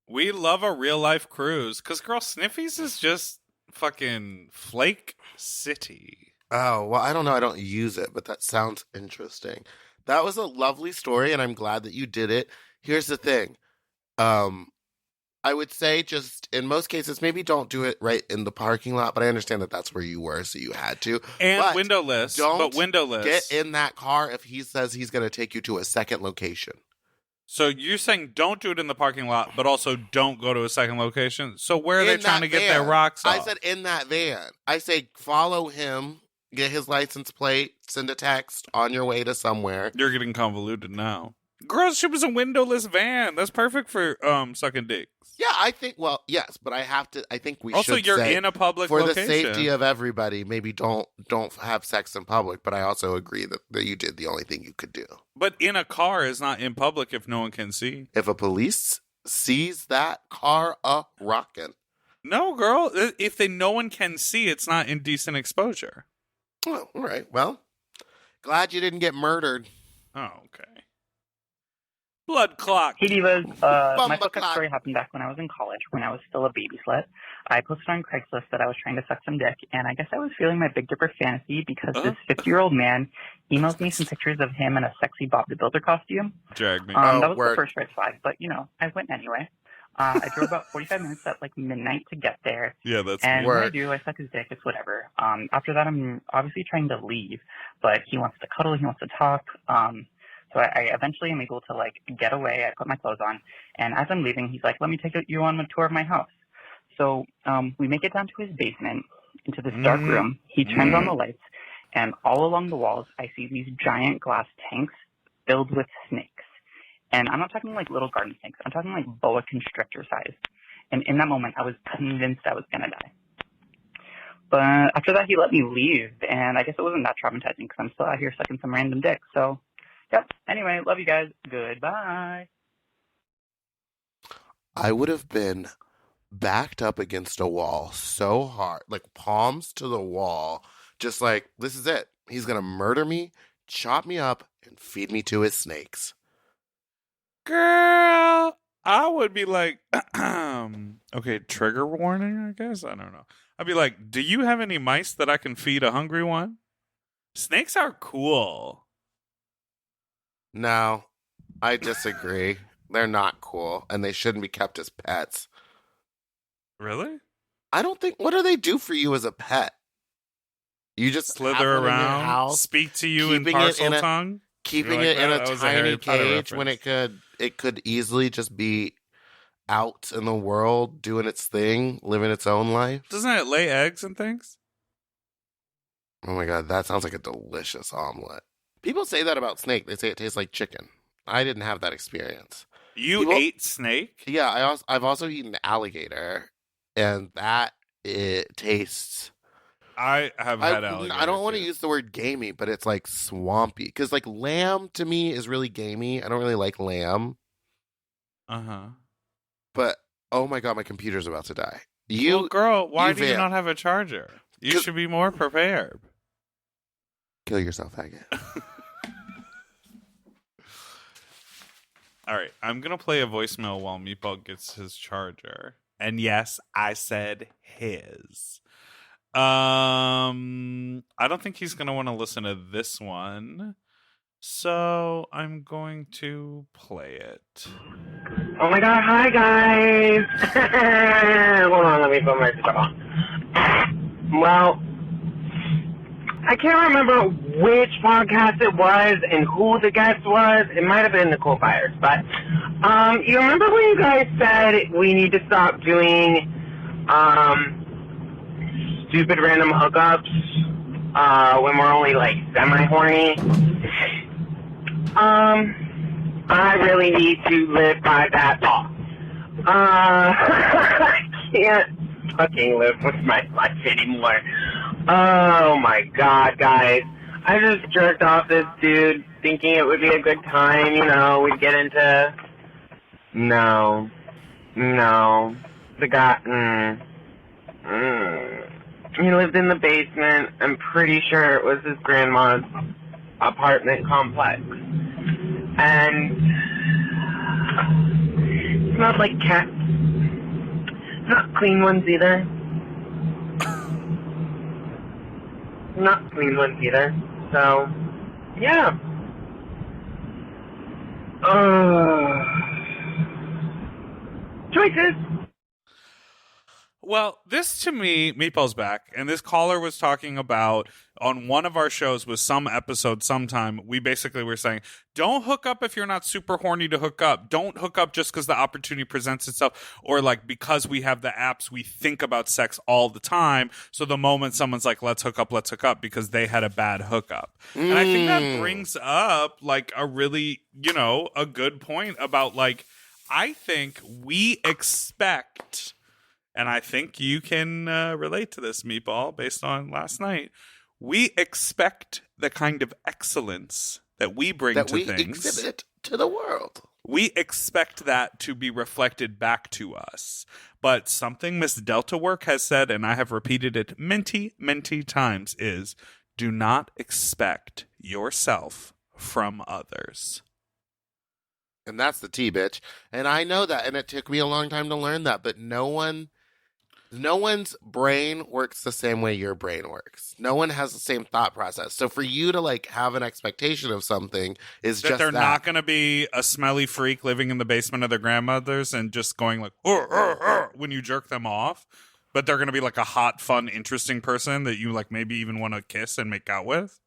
We love a real life cruise because, girl, Sniffies is just fucking Flake City. Oh, well, I don't know. I don't use it, but that sounds interesting. That was a lovely story, and I'm glad that you did it. Here's the thing. I would say just in most cases, maybe don't do it right in the parking lot, but I understand that that's where you were, so you had to. And but windowless. Don't windowless. get in that car if he says he's going to take you to a second location. So you're saying don't do it in the parking lot, but also don't go to a second location? So where are they trying to get their rocks off? I said in that van. I say follow him, get his license plate, send a text on your way to somewhere. You're getting convoluted now. Girl, she was a windowless van. That's perfect for sucking dicks. Yeah, I think, well, yes, but I think we also, should you're say, in a public for location. the safety of everybody, maybe don't have sex in public, but I also agree that you did the only thing you could do. But in a car is not in public if no one can see. If a police sees that car rocking. No, girl, if no one can see, it's not indecent exposure. Oh, all right, well, glad you didn't get murdered. Oh, okay. Blood clock. Hey Divas, my fuck-up story happened back when I was in college, when I was still a baby slut. I posted on Craigslist that I was trying to suck some dick, and I guess I was feeling my Big Dipper fantasy because this 50-year-old man emails me some pictures of him in a sexy Bob the Builder costume. Drag me. That was the first red flag, but, I went anyway. I drove about 45 minutes at, midnight to get there. Yeah, that's And what I do, I suck his dick, it's whatever. After that, I'm obviously trying to leave, but he wants to cuddle, he wants to talk. So I eventually am able to, get away. I put my clothes on. And as I'm leaving, he's like, let me take you on a tour of my house. So we make it down to his basement, into this dark room. He turns on the lights. And all along the walls, I see these giant glass tanks filled with snakes. And I'm not talking little garden snakes. I'm talking boa constrictor size. And in that moment, I was convinced I was going to die. But after that, he let me leave. And I guess it wasn't that traumatizing because I'm still out here sucking some random dick. So... yep. Anyway, love you guys. Goodbye. I would have been backed up against a wall so hard, palms to the wall, just this is it. He's going to murder me, chop me up, and feed me to his snakes. Girl, I would be like, okay, trigger warning, I guess? I don't know. I'd be like, do you have any mice that I can feed a hungry one? Snakes are cool. No, I disagree. They're not cool, and they shouldn't be kept as pets. Really? I don't think... what do they do for you as a pet? You just slither around, in your house, speak to you in parcel tongue? Keeping it in a tiny cage when it could easily just be out in the world, doing its thing, living its own life. Doesn't it lay eggs and things? Oh my God, that sounds like a delicious omelet. People say that about snake. They say it tastes like chicken. I didn't have that experience. You ate snake? Yeah, I've also eaten alligator, and it tastes. I have had alligator. I don't want to use the word gamey, but it's swampy. Because lamb to me is really gamey. I don't really like lamb. But oh my God, my computer's about to die. Well, girl, why do you not have a charger? You should be more prepared. Kill yourself, faggot. All right, I'm going to play a voicemail while Meatball gets his charger. And yes, I said his. I don't think he's going to want to listen to this one. So I'm going to play it. Oh my God, hi guys! Hold on, let me put my stuff on. Well, I can't remember which podcast it was and who the guest was. It might have been Nicole Byers, but you remember when you guys said we need to stop doing stupid random hookups when we're only semi-horny? I really need to live by that law. I can't fucking live with my life anymore. Oh my god, guys. I just jerked off this dude thinking it would be a good time, we'd get into... No. The guy, He lived in the basement. I'm pretty sure it was his grandma's apartment complex. And... it smelled like cat. Not clean ones either. Not clean ones either. So, yeah. Choices. Well, this to me, Meatball's back, and this caller was talking about on one of our shows was some episode sometime, we basically were saying, don't hook up if you're not super horny to hook up. Don't hook up just because the opportunity presents itself, or like because we have the apps, we think about sex all the time. So the moment someone's like, let's hook up because they had a bad hookup. And I think that brings up like a really, a good point about like, I think we expect... And I think you can relate to this, Meatball, based on last night. We expect the kind of excellence that we bring to things. That we exhibit to the world. We expect that to be reflected back to us. But something Miss Delta Work has said, and I have repeated it many, many times, is do not expect yourself from others. And that's the tea, bitch. And I know that, and it took me a long time to learn that, but no one's brain works the same way your brain works. No one has the same thought process. So for you to like have an expectation of something is that just they're not going to be a smelly freak living in the basement of their grandmother's and just going like when you jerk them off, but they're going to be like a hot, fun, interesting person that you like maybe even want to kiss and make out with.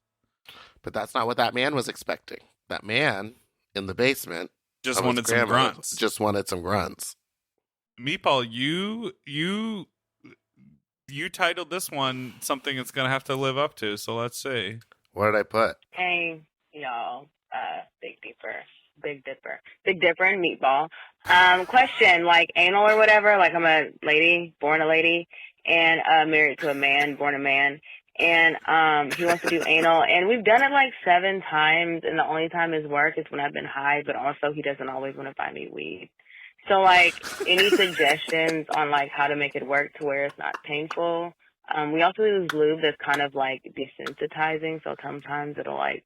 But that's not what that man was expecting. That man in the basement just wanted some grunts. Just wanted some grunts. Meatball, you titled this one something it's going to have to live up to, so let's see. What did I put? Hey, y'all. Big Dipper and Meatball. Question, like anal or whatever, like I'm a lady, born a lady, and married to a man, born a man, and he wants to do anal, and we've done it like 7 times, and the only time his work is when I've been high, but also he doesn't always want to buy me weed. So, like, any suggestions on, like, how to make it work to where it's not painful? We also use lube that's kind of, like, desensitizing, so sometimes it'll, like,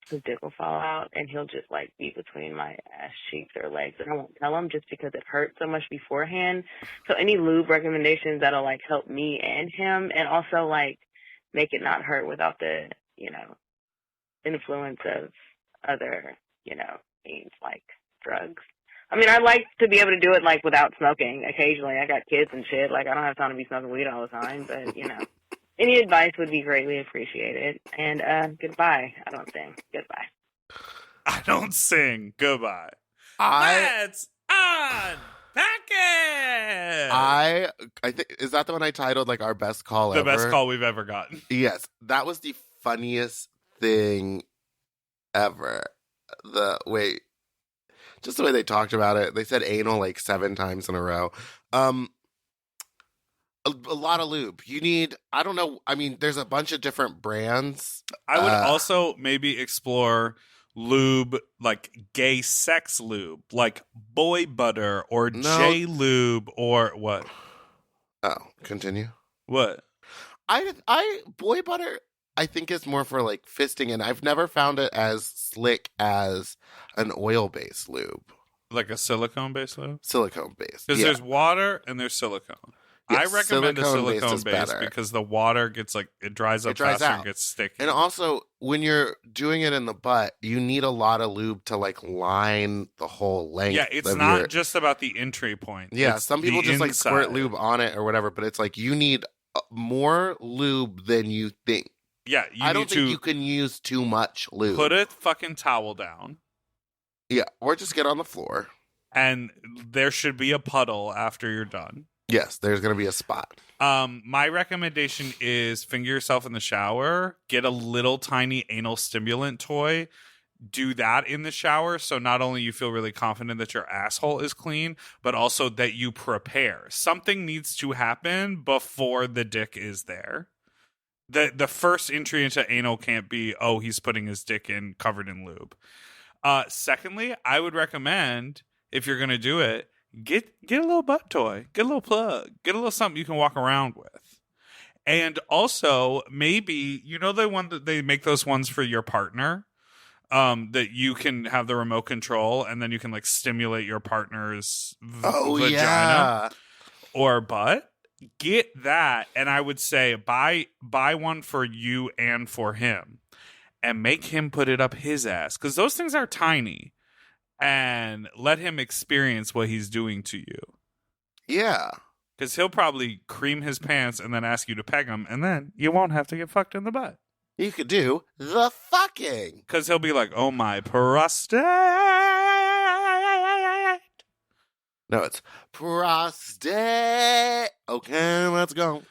his dick will fall out, and he'll just, like, be between my ass cheeks or legs, and I won't tell him just because it hurts so much beforehand. So any lube recommendations that'll, like, help me and him, and also, like, make it not hurt without the, influence of other, things like drugs. I mean, I like to be able to do it, like, without smoking occasionally. I got kids and shit. Like, I don't have time to be smoking weed all the time. But, any advice would be greatly appreciated. And goodbye, I don't sing. Goodbye. I don't sing. Goodbye. Let's unpack it! I think, is that the one I titled, like, our best call ever? The best call we've ever gotten. Yes. That was the funniest thing ever. Just the way they talked about it. They said anal like 7 times in a row. A lot of lube. You need, I don't know. I mean, there's a bunch of different brands. I would also maybe explore lube, like gay sex lube, like boy butter or J lube or what? Oh, continue. What? Boy butter, I think is more for like fisting, and I've never found it as slick as an oil-based lube. Like a silicone-based lube? Silicone-based. Because there's water and there's silicone. Yes, I recommend a silicone base because the water gets like, it dries up faster and gets sticky. And also, when you're doing it in the butt, you need a lot of lube to like line the whole length. Yeah, it's not just about the entry point. Yeah, it's some people just inside. like squirt lube on it or whatever, but it's like you need more lube than you think. Yeah, I don't think you can use too much lube. Put a fucking towel down. Yeah, or just get on the floor. And there should be a puddle after you're done. Yes, there's going to be a spot. My recommendation is finger yourself in the shower. Get a little tiny anal stimulant toy. Do that in the shower, so not only you feel really confident that your asshole is clean, but also that you prepare. Something needs to happen before the dick is there. the first entry into anal can't be, oh, he's putting his dick in covered in lube. Secondly, I would recommend, if you're gonna do it, get a little butt toy, get a little plug, get a little something you can walk around with. And also, maybe, you know, the one that they make those ones for your partner, that you can have the remote control and then you can like stimulate your partner's vagina or butt. Get that, and I would say buy one for you and for him, and make him put it up his ass, because those things are tiny, and let him experience what he's doing to you. Yeah. Because he'll probably cream his pants and then ask you to peg him, and then you won't have to get fucked in the butt. You could do the fucking. Because he'll be like, oh, my prostate. No, it's prostate. Okay, let's go.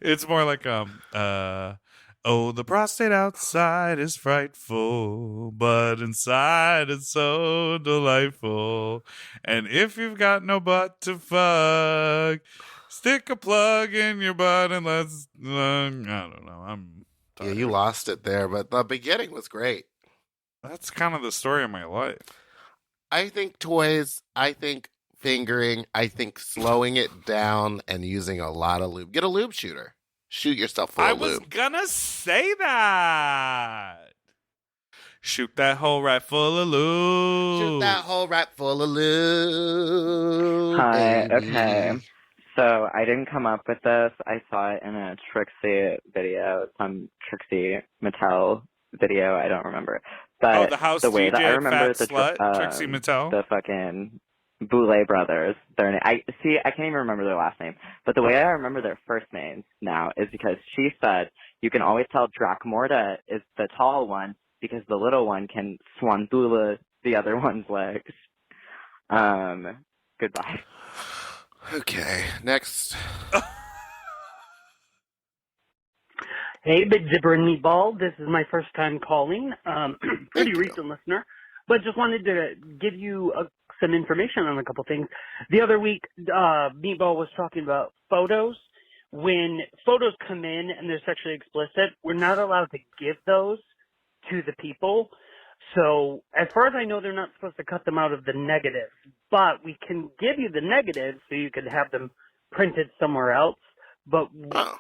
It's more like, oh, the prostate outside is frightful, but inside it's so delightful. And if you've got no butt to fuck, stick a plug in your butt and let's, I don't know. I'm tired. Yeah, you lost it there, but the beginning was great. That's kind of the story of my life. I think toys, I think fingering, I think slowing it down and using a lot of lube. Get a lube shooter. Shoot yourself full of lube. I was gonna say that. Shoot that hole right full of lube. Shoot that hole right full of lube. Hi, baby. okay. So I didn't come up with this. I saw it in a Trixie video, some Trixie Mattel video. I don't remember. But the house the way DJ that I remember fat the slut, Trixie Mattel? the fucking Boulay brothers, their name. I can't even remember their last name. But the way I remember their first names now is because she said you can always tell Dracmorda is the tall one because the little one can swantula the other one's legs. Goodbye. Okay, next. Hey, Big Dipper and Meatball. This is my first time calling. Pretty recent listener, but just wanted to give you some information on a couple things. The other week, Meatball was talking about photos. When photos come in and they're sexually explicit, we're not allowed to give those to the people. So as far as I know, they're not supposed to cut them out of the negatives, but we can give you the negatives so you can have them printed somewhere else. But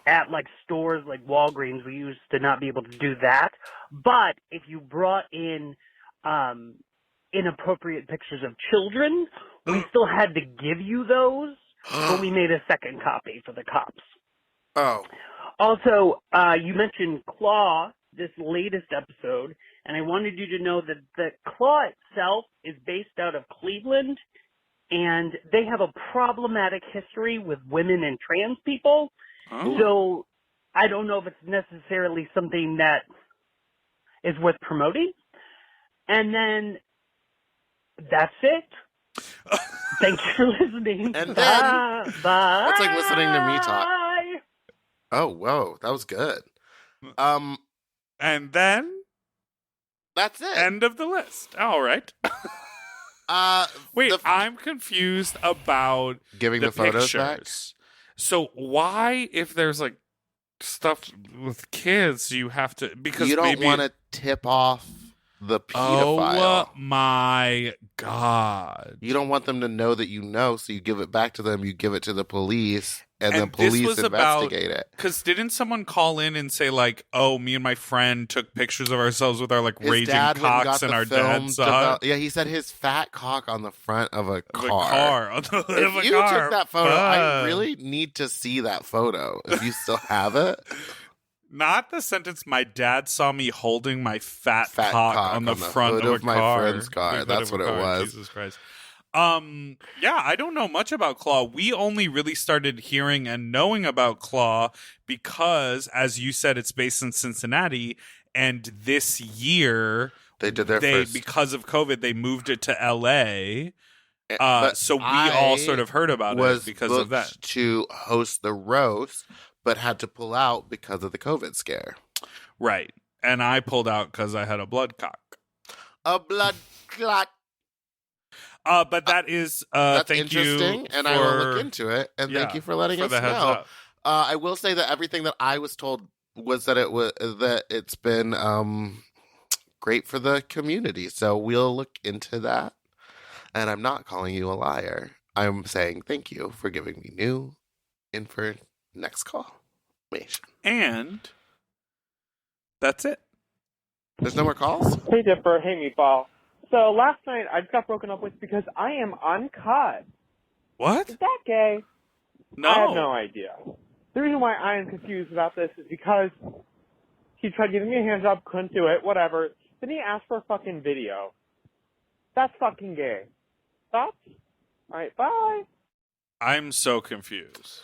at like stores like Walgreens, we used to not be able to do that. But if you brought in inappropriate pictures of children, we still had to give you those, but we made a second copy for the cops. Oh. Also, you mentioned Claw, this latest episode, and I wanted you to know that the Claw itself is based out of Cleveland, and they have a problematic history with women and trans people. Oh. So I don't know if it's necessarily something that is worth promoting. And then that's it. Thanks for listening. And then, bye. That's like listening to me talk. Oh, whoa, that was good. And then that's it. End of the list. All right. Wait, I'm confused about giving the photos pictures. back. So why, if there's like stuff with kids, you have to, because you don't maybe want to tip off the pedophile. Oh my God. You don't want them to know that you know, so you give it back to them. You give it to the police, and the this police was investigate it. Because didn't someone call in and say like, "Oh, me and my friend took pictures of ourselves with our like His raging dad went cocks, and got our the film dad saw it." Yeah, he said his fat cock on the front of a car. On the hood If of a you car. took that photo, I Fuck. really need to see that photo. If you still have it. Not the sentence, "My dad saw me holding my fat Cock cock on the front hood of a my car." friend's car. The hood That's of a what it car. was. Jesus Christ. Yeah, I don't know much about Claw. We only really started hearing and knowing about Claw because, as you said, it's based in Cincinnati, and this year they did their first. Because of COVID, they moved it to LA. But So we I all sort of heard about was it because of that. booked to host the roast, but had to pull out because of the COVID scare. Right. And I pulled out because I had a blood cock. A blood clot. But that is That's thank interesting, you and I will look into it. And thank you for letting us the heads know. up. I will say that everything that I was told was that it's been great for the community. So we'll look into that. And I'm not calling you a liar. I'm saying thank you for giving me new info. Next call. And that's it. There's no more calls? Hey, Dipper. Hey, Meatball. So last night I just got broken up with because I am uncut. What? Is that gay? No. I have no idea. The reason why I am confused about this is because he tried giving me a hand job, couldn't do it, whatever. Then he asked for a fucking video. That's fucking gay. Thoughts? Alright, bye. I'm so confused.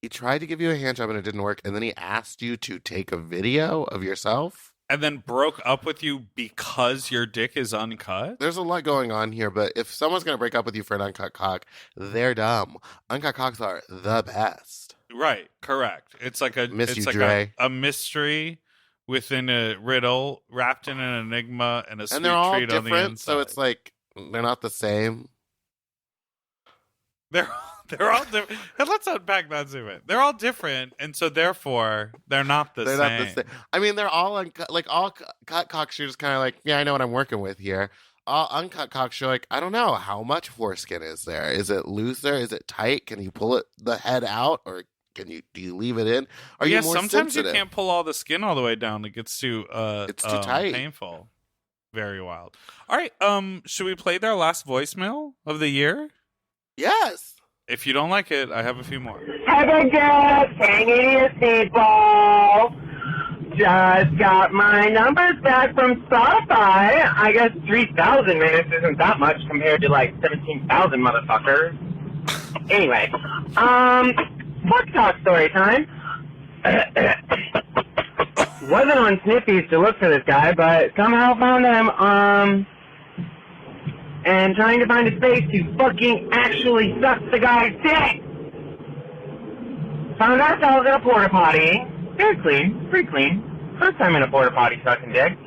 He tried to give you a hand job and it didn't work, and then he asked you to take a video of yourself? And then broke up with you because your dick is uncut? There's a lot going on here, but if someone's going to break up with you for an uncut cock, they're dumb. Uncut cocks are the best. Right, correct. It's like a a mystery within a riddle, wrapped in an enigma, and a sweet And they're all treat on the different, inside. so it's like they're not the same. They're all different. Let's unpack that statement. They're all different, and so therefore they're not the same. Not the same. I mean, they're all uncut. Like all cut cocks, you're just kind of like, yeah, I know what I'm working with here. All uncut cocks, you're like, I don't know how much foreskin is there. Is it looser? Is it tight? Can you pull the head out, or do you leave it in? Are you more sometimes sensitive? you can't pull all the skin all the way down. It gets too it's too tight, painful, very wild. All right, should we play their last voicemail of the year? Yes. If you don't like it, I have a few more. Hey, big guys, hanging in people. Just got my numbers back from Spotify. I guess 3,000 minutes isn't that much compared to like 17,000 motherfuckers. Anyway, fuck talk story time. Wasn't on Sniffies to look for this guy, but somehow found him, and trying to find a space to fucking actually suck the guy's dick. Found ourselves in a porta potty. Very clean, pretty clean. First time in a porta potty sucking dick.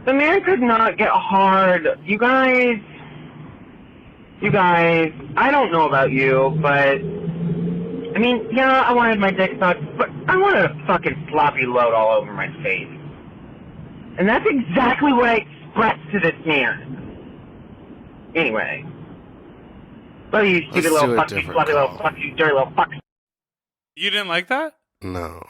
The man could not get hard. You guys, I don't know about you, but I mean, yeah, I wanted my dick sucked, but I wanted a fucking sloppy load all over my face. And that's exactly what I expressed to this man. Anyway. Love you, stupid little fuck, you sloppy little fuck, you dirty little fuck. You didn't like that? No.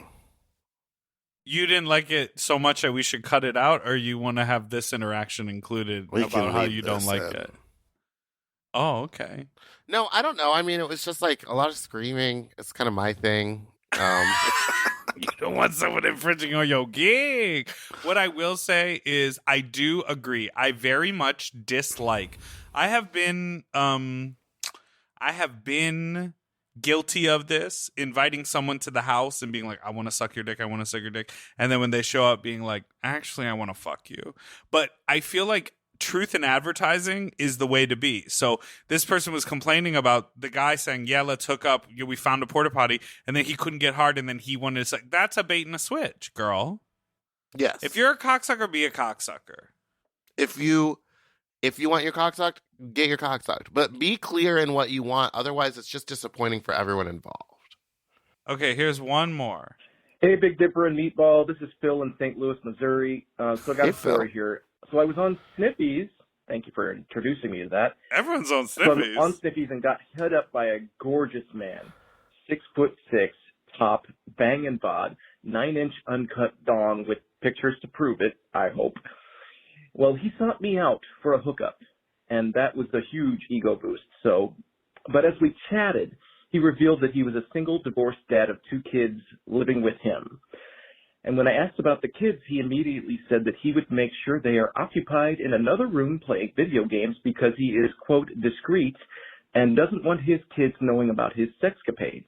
You didn't like it so much that we should cut it out, or you want to have this interaction included about how you don't like it? Oh, okay. No, I don't know. I mean, it was just like a lot of screaming. It's kind of my thing. You don't want someone infringing on your gig. What I will say is I do agree. I very much dislike. I have been guilty of this, inviting someone to the house and being like, I want to suck your dick, I want to suck your dick. And then when they show up being like, actually, I want to fuck you. But I feel like truth in advertising is the way to be. So this person was complaining about the guy saying, yeah, let's hook up. We found a porta potty, and then he couldn't get hard, and then he wanted to say, that's a bait and a switch, girl. Yes. If you're a cocksucker, be a cocksucker. If you want your cock sucked, get your cock sucked. But be clear in what you want. Otherwise, it's just disappointing for everyone involved. Okay, here's one more. Hey, Big Dipper and Meatball. This is Phil in St. Louis, Missouri. So I got a story here. So I was on Sniffies. Thank you for introducing me to that. Everyone's on So I'm Sniffies. on Sniffies and got hit up by a gorgeous man. 6'6", top, bangin' bod, 9-inch uncut dong with pictures to prove it, I hope. Well, he sought me out for a hookup, and that was a huge ego boost. But as we chatted, he revealed that he was a single divorced dad of 2 kids living with him. And when I asked about the kids, he immediately said that he would make sure they are occupied in another room playing video games because he is, quote, discreet and doesn't want his kids knowing about his sexcapades.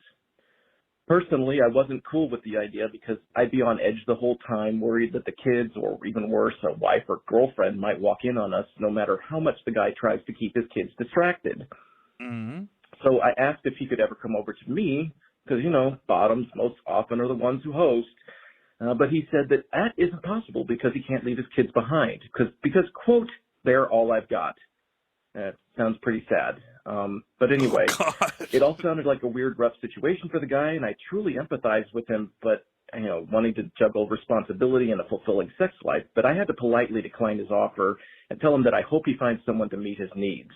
Personally, I wasn't cool with the idea because I'd be on edge the whole time, worried that the kids, or even worse, a wife or girlfriend might walk in on us no matter how much the guy tries to keep his kids distracted. Mm-hmm. So I asked if he could ever come over to me because, bottoms most often are the ones who host. But he said that isn't possible because he can't leave his kids behind because, quote, they're all I've got. That sounds pretty sad. But anyway, it all sounded like a weird, rough situation for the guy, and I truly empathized with him, but, wanting to juggle responsibility and a fulfilling sex life. But I had to politely decline his offer and tell him that I hope he finds someone to meet his needs.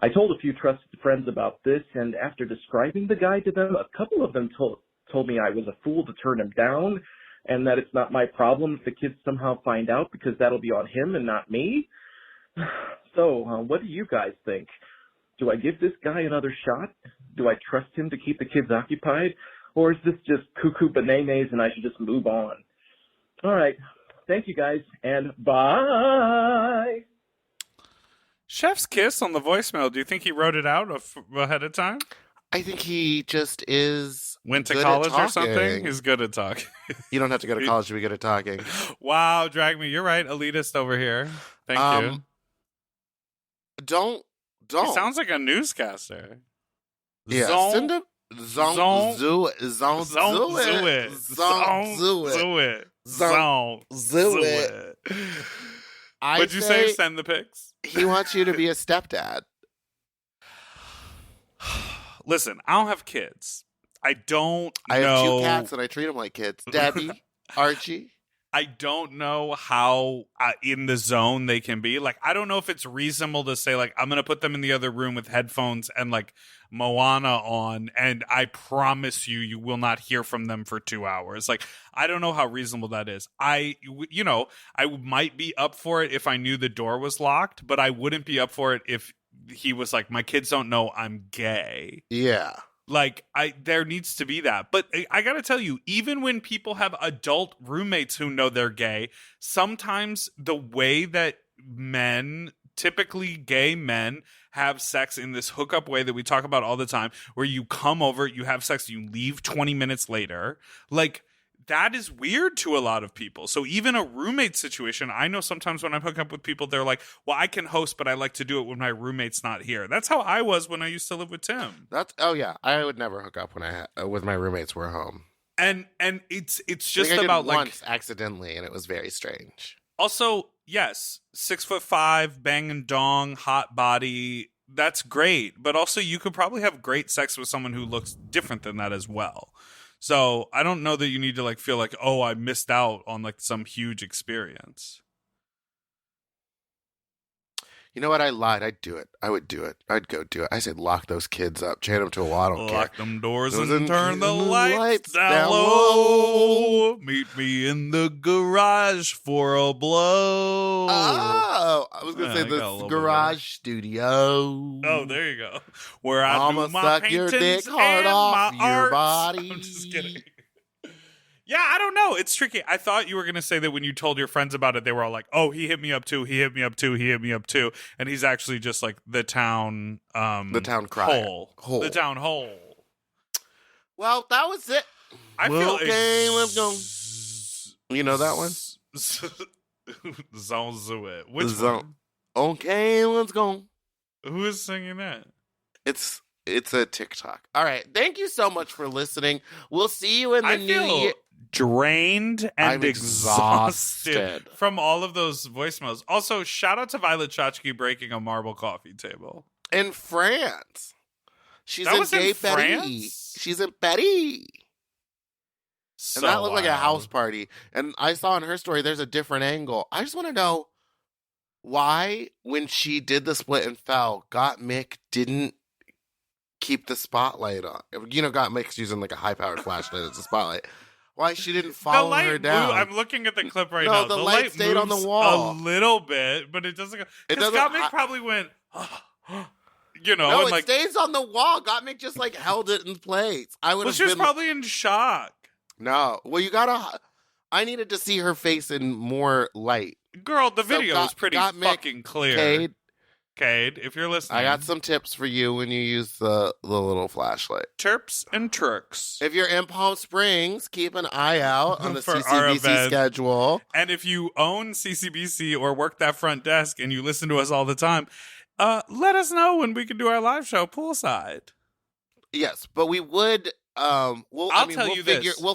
I told a few trusted friends about this, and after describing the guy to them, a couple of them told me I was a fool to turn him down, and that it's not my problem if the kids somehow find out because that'll be on him and not me. So, what do you guys think? Do I give this guy another shot? Do I trust him to keep the kids occupied? Or is this just cuckoo bananas and I should just move on? All right. Thank you, guys, and bye. Chef's kiss on the voicemail. Do you think he wrote it out ahead of time? I think he just is. Went to good college at or something? talking. He's good at talking. You don't have to go to college to be good at talking. Wow, drag me. You're right. Elitist over here. Thank you. Don't. He sounds like a newscaster. Yeah, send him. Zong do it. Would you say send the pics? He wants you to be a stepdad. Listen, I don't have kids. I have 2 cats and I treat them like kids. Debbie, Archie. I don't know how in the zone they can be. Like, I don't know if it's reasonable to say, like, I'm going to put them in the other room with headphones and, like, Moana on, and I promise you will not hear from them for 2 hours. Like, I don't know how reasonable that is. I might be up for it if I knew the door was locked, but I wouldn't be up for it if he was like, my kids don't know I'm gay. Yeah. Like, there needs to be that. But I gotta tell you, even when people have adult roommates who know they're gay, sometimes the way that men, typically gay men, have sex in this hookup way that we talk about all the time, where you come over, you have sex, you leave 20 minutes later, like, that is weird to a lot of people. So even a roommate situation, I know sometimes when I'm hooking up with people, they're like, well, I can host, but I like to do it when my roommate's not here. That's how I was when I used to live with Tim. Yeah. I would never hook up when with my roommates were home. And it's just I did about once accidentally, and it was very strange. Also, yes, 6'5", bang and dong, hot body. That's great. But also you could probably have great sex with someone who looks different than that as well. So I don't know that you need to like feel like, oh, I missed out on like some huge experience. You know what? I lied. I'd do it. I would do it. I'd go do it. I said, lock those kids up, chain them to a wall. I don't care. Lock them doors and turn the lights down low. Meet me in the garage for a blow. Oh, I was going to say the garage studio. Oh, there you go. Where I I'ma do my suck your paintings dick hard and off my your arts. body. I'm just kidding. Yeah, I don't know. It's tricky. I thought you were going to say that when you told your friends about it, they were all like, oh, he hit me up too. He hit me up too. He hit me up too. And he's actually just like the town crier. hole. The town hole. Well, that was it. I feel okay, let's go. You know that one? Zone Zuit. Which one? Okay, let's go. Who is singing that? It's a TikTok. All right. Thank you so much for listening. We'll see you in the new year. Drained and I'm exhausted from all of those voicemails. Also, shout out to Violet Chachki breaking a marble coffee table in France. She's that in was Gay in Paris. France? She's in Paris. So and that looked like a wild. house party. And I saw in her story there's a different angle. I just want to know why, when she did the split and fell, Gottmik didn't keep the spotlight on. You know, Gottmik's using like a high-powered flashlight as a spotlight. Why she didn't follow her down? I'm looking at the clip right No, now. the light stayed on the moves wall. a little bit, but it doesn't go. Because Gottmik probably went, you know, No, and it like stays on the wall. Gottmik just like held it in place. I would well, have she was been probably in shock. No. Well, you gotta. I needed to see her face in more light. Girl, the video was pretty fucking clear. Cade, if you're listening, I got some tips for you when you use the little flashlight. Terps and tricks. If you're in Palm Springs, keep an eye out on the For our CCBC event. schedule. And if you own CCBC or work that front desk and you listen to us all the time, let us know when we can do our live show poolside. Yes, but we would. We'll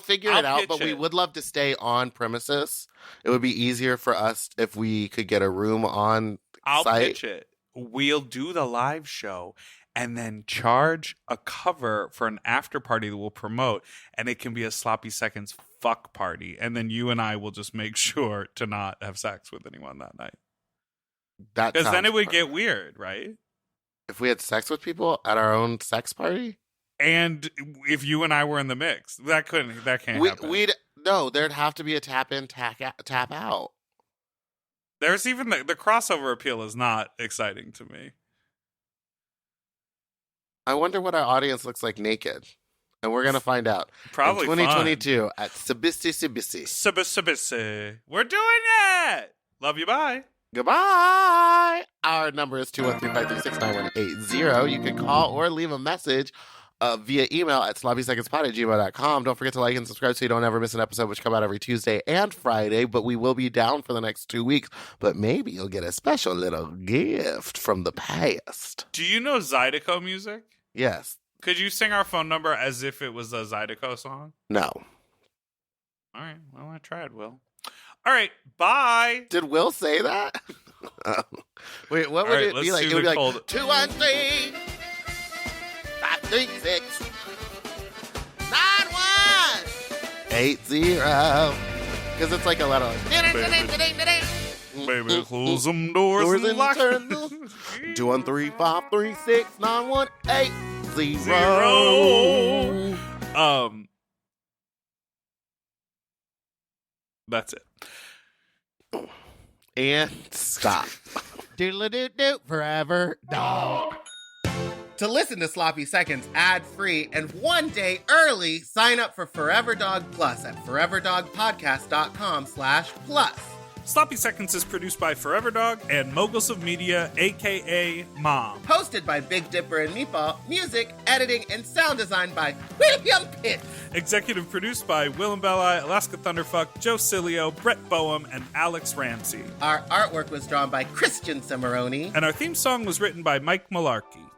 figure it out. But we would love to stay on premises. It would be easier for us if we could get a room on I'll site. pitch it. we'll do the live show and then charge a cover for an after party that we'll promote, and it can be a Sloppy Seconds fuck party. And then you and I will just make sure to not have sex with anyone that night. Because then it would get weird, right? If we had sex with people at our own sex party? And if you and I were in the mix, that can't happen. No, there'd have to be a tap in, tap out. There's even the crossover appeal is not exciting to me. I wonder what our audience looks like naked. And we're going to find out. Probably in 2022 at Sibisi. Sibisi. We're doing it! Love you, bye. Goodbye! Our number is 213-536-9180. You can call or leave a message via email at sloppysecondspod@gmail.com. Don't forget to like and subscribe so you don't ever miss an episode, which come out every Tuesday and Friday, but we will be down for the next 2 weeks. But maybe you'll get a special little gift from the past. Do you know Zydeco music? Yes. Could you sing our phone number as if it was a Zydeco song? No. All right. Well, I tried, Will. All right. Bye. Did Will say that? Wait, what would it be like? It would be like 213 536 9180. Because it's like a lot of Baby, close them doors and lock them. 213 536 9180. That's it. And stop. Doodle-doo-doo, forever dog. To listen to Sloppy Seconds ad-free and 1 day early, sign up for Forever Dog Plus at foreverdogpodcast.com/plus. Sloppy Seconds is produced by Forever Dog and Moguls of Media, a.k.a. Mom. Hosted by Big Dipper and Meatball. Music, editing, and sound design by William Pitt. Executive produced by Willem Belli, Alaska Thunderfuck, Joe Cilio, Brett Boehm, and Alex Ramsey. Our artwork was drawn by Christian Cimarroni. And our theme song was written by Mike Malarkey.